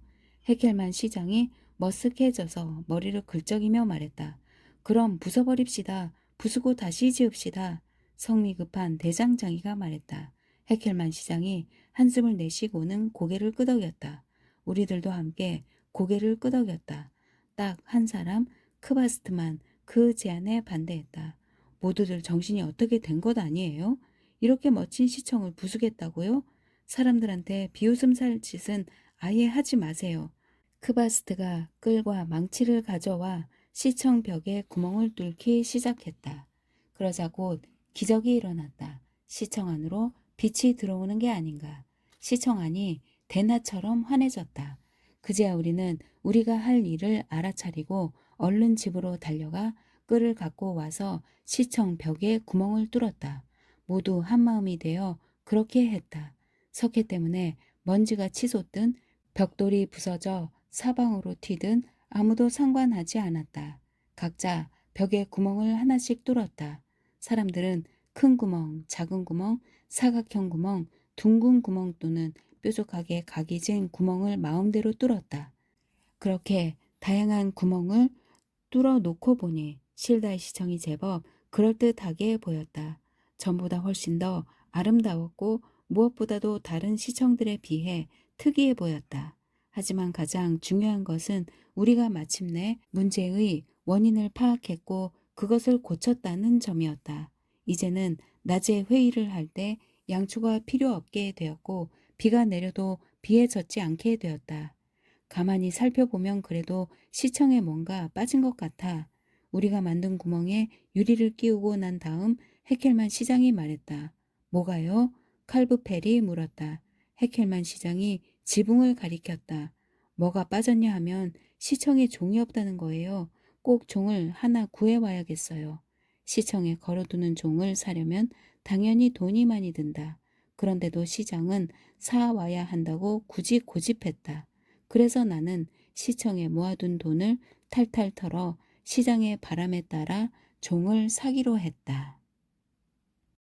Speaker 1: 해켈만 시장이 머쓱해져서 머리를 긁적이며 말했다. 그럼 부숴버립시다. 부수고 다시 지읍시다. 성미 급한 대장장이가 말했다. 해켈만 시장이 한숨을 내쉬고는 고개를 끄덕였다. 우리들도 함께 고개를 끄덕였다. 딱 한 사람 크바스트만 그 제안에 반대했다. 모두들 정신이 어떻게 된 것 아니에요? 이렇게 멋진 시청을 부수겠다고요? 사람들한테 비웃음 살 짓은 아예 하지 마세요. 크바스트가 끌과 망치를 가져와 시청 벽에 구멍을 뚫기 시작했다. 그러자 곧 기적이 일어났다. 시청 안으로 빛이 들어오는 게 아닌가. 시청 안이 대낮처럼 환해졌다. 그제야 우리는 우리가 할 일을 알아차리고 얼른 집으로 달려가 끌을 갖고 와서 시청 벽에 구멍을 뚫었다. 모두 한마음이 되어 그렇게 했다. 석회 때문에 먼지가 치솟든 벽돌이 부서져 사방으로 튀든 아무도 상관하지 않았다. 각자 벽에 구멍을 하나씩 뚫었다. 사람들은 큰 구멍, 작은 구멍, 사각형 구멍, 둥근 구멍 또는 뾰족하게 각이 진 구멍을 마음대로 뚫었다. 그렇게 다양한 구멍을 뚫어 놓고 보니 실다의 시청이 제법 그럴듯하게 보였다. 전보다 훨씬 더 아름다웠고 무엇보다도 다른 시청들에 비해 특이해 보였다. 하지만 가장 중요한 것은 우리가 마침내 문제의 원인을 파악했고 그것을 고쳤다는 점이었다. 이제는 낮에 회의를 할 때 양초가 필요 없게 되었고 비가 내려도 비에 젖지 않게 되었다. 가만히 살펴보면 그래도 시청에 뭔가 빠진 것 같아. 우리가 만든 구멍에 유리를 끼우고 난 다음 해켈만 시장이 말했다. 뭐가요? 칼브펠이 물었다. 해켈만 시장이 지붕을 가리켰다. 뭐가 빠졌냐 하면 시청에 종이 없다는 거예요. 꼭 종을 하나 구해와야겠어요. 시청에 걸어두는 종을 사려면 당연히 돈이 많이 든다. 그런데도 시장은 사와야 한다고 굳이 고집했다. 그래서 나는 시청에 모아둔 돈을 탈탈 털어 시장의 바람에 따라 종을 사기로 했다.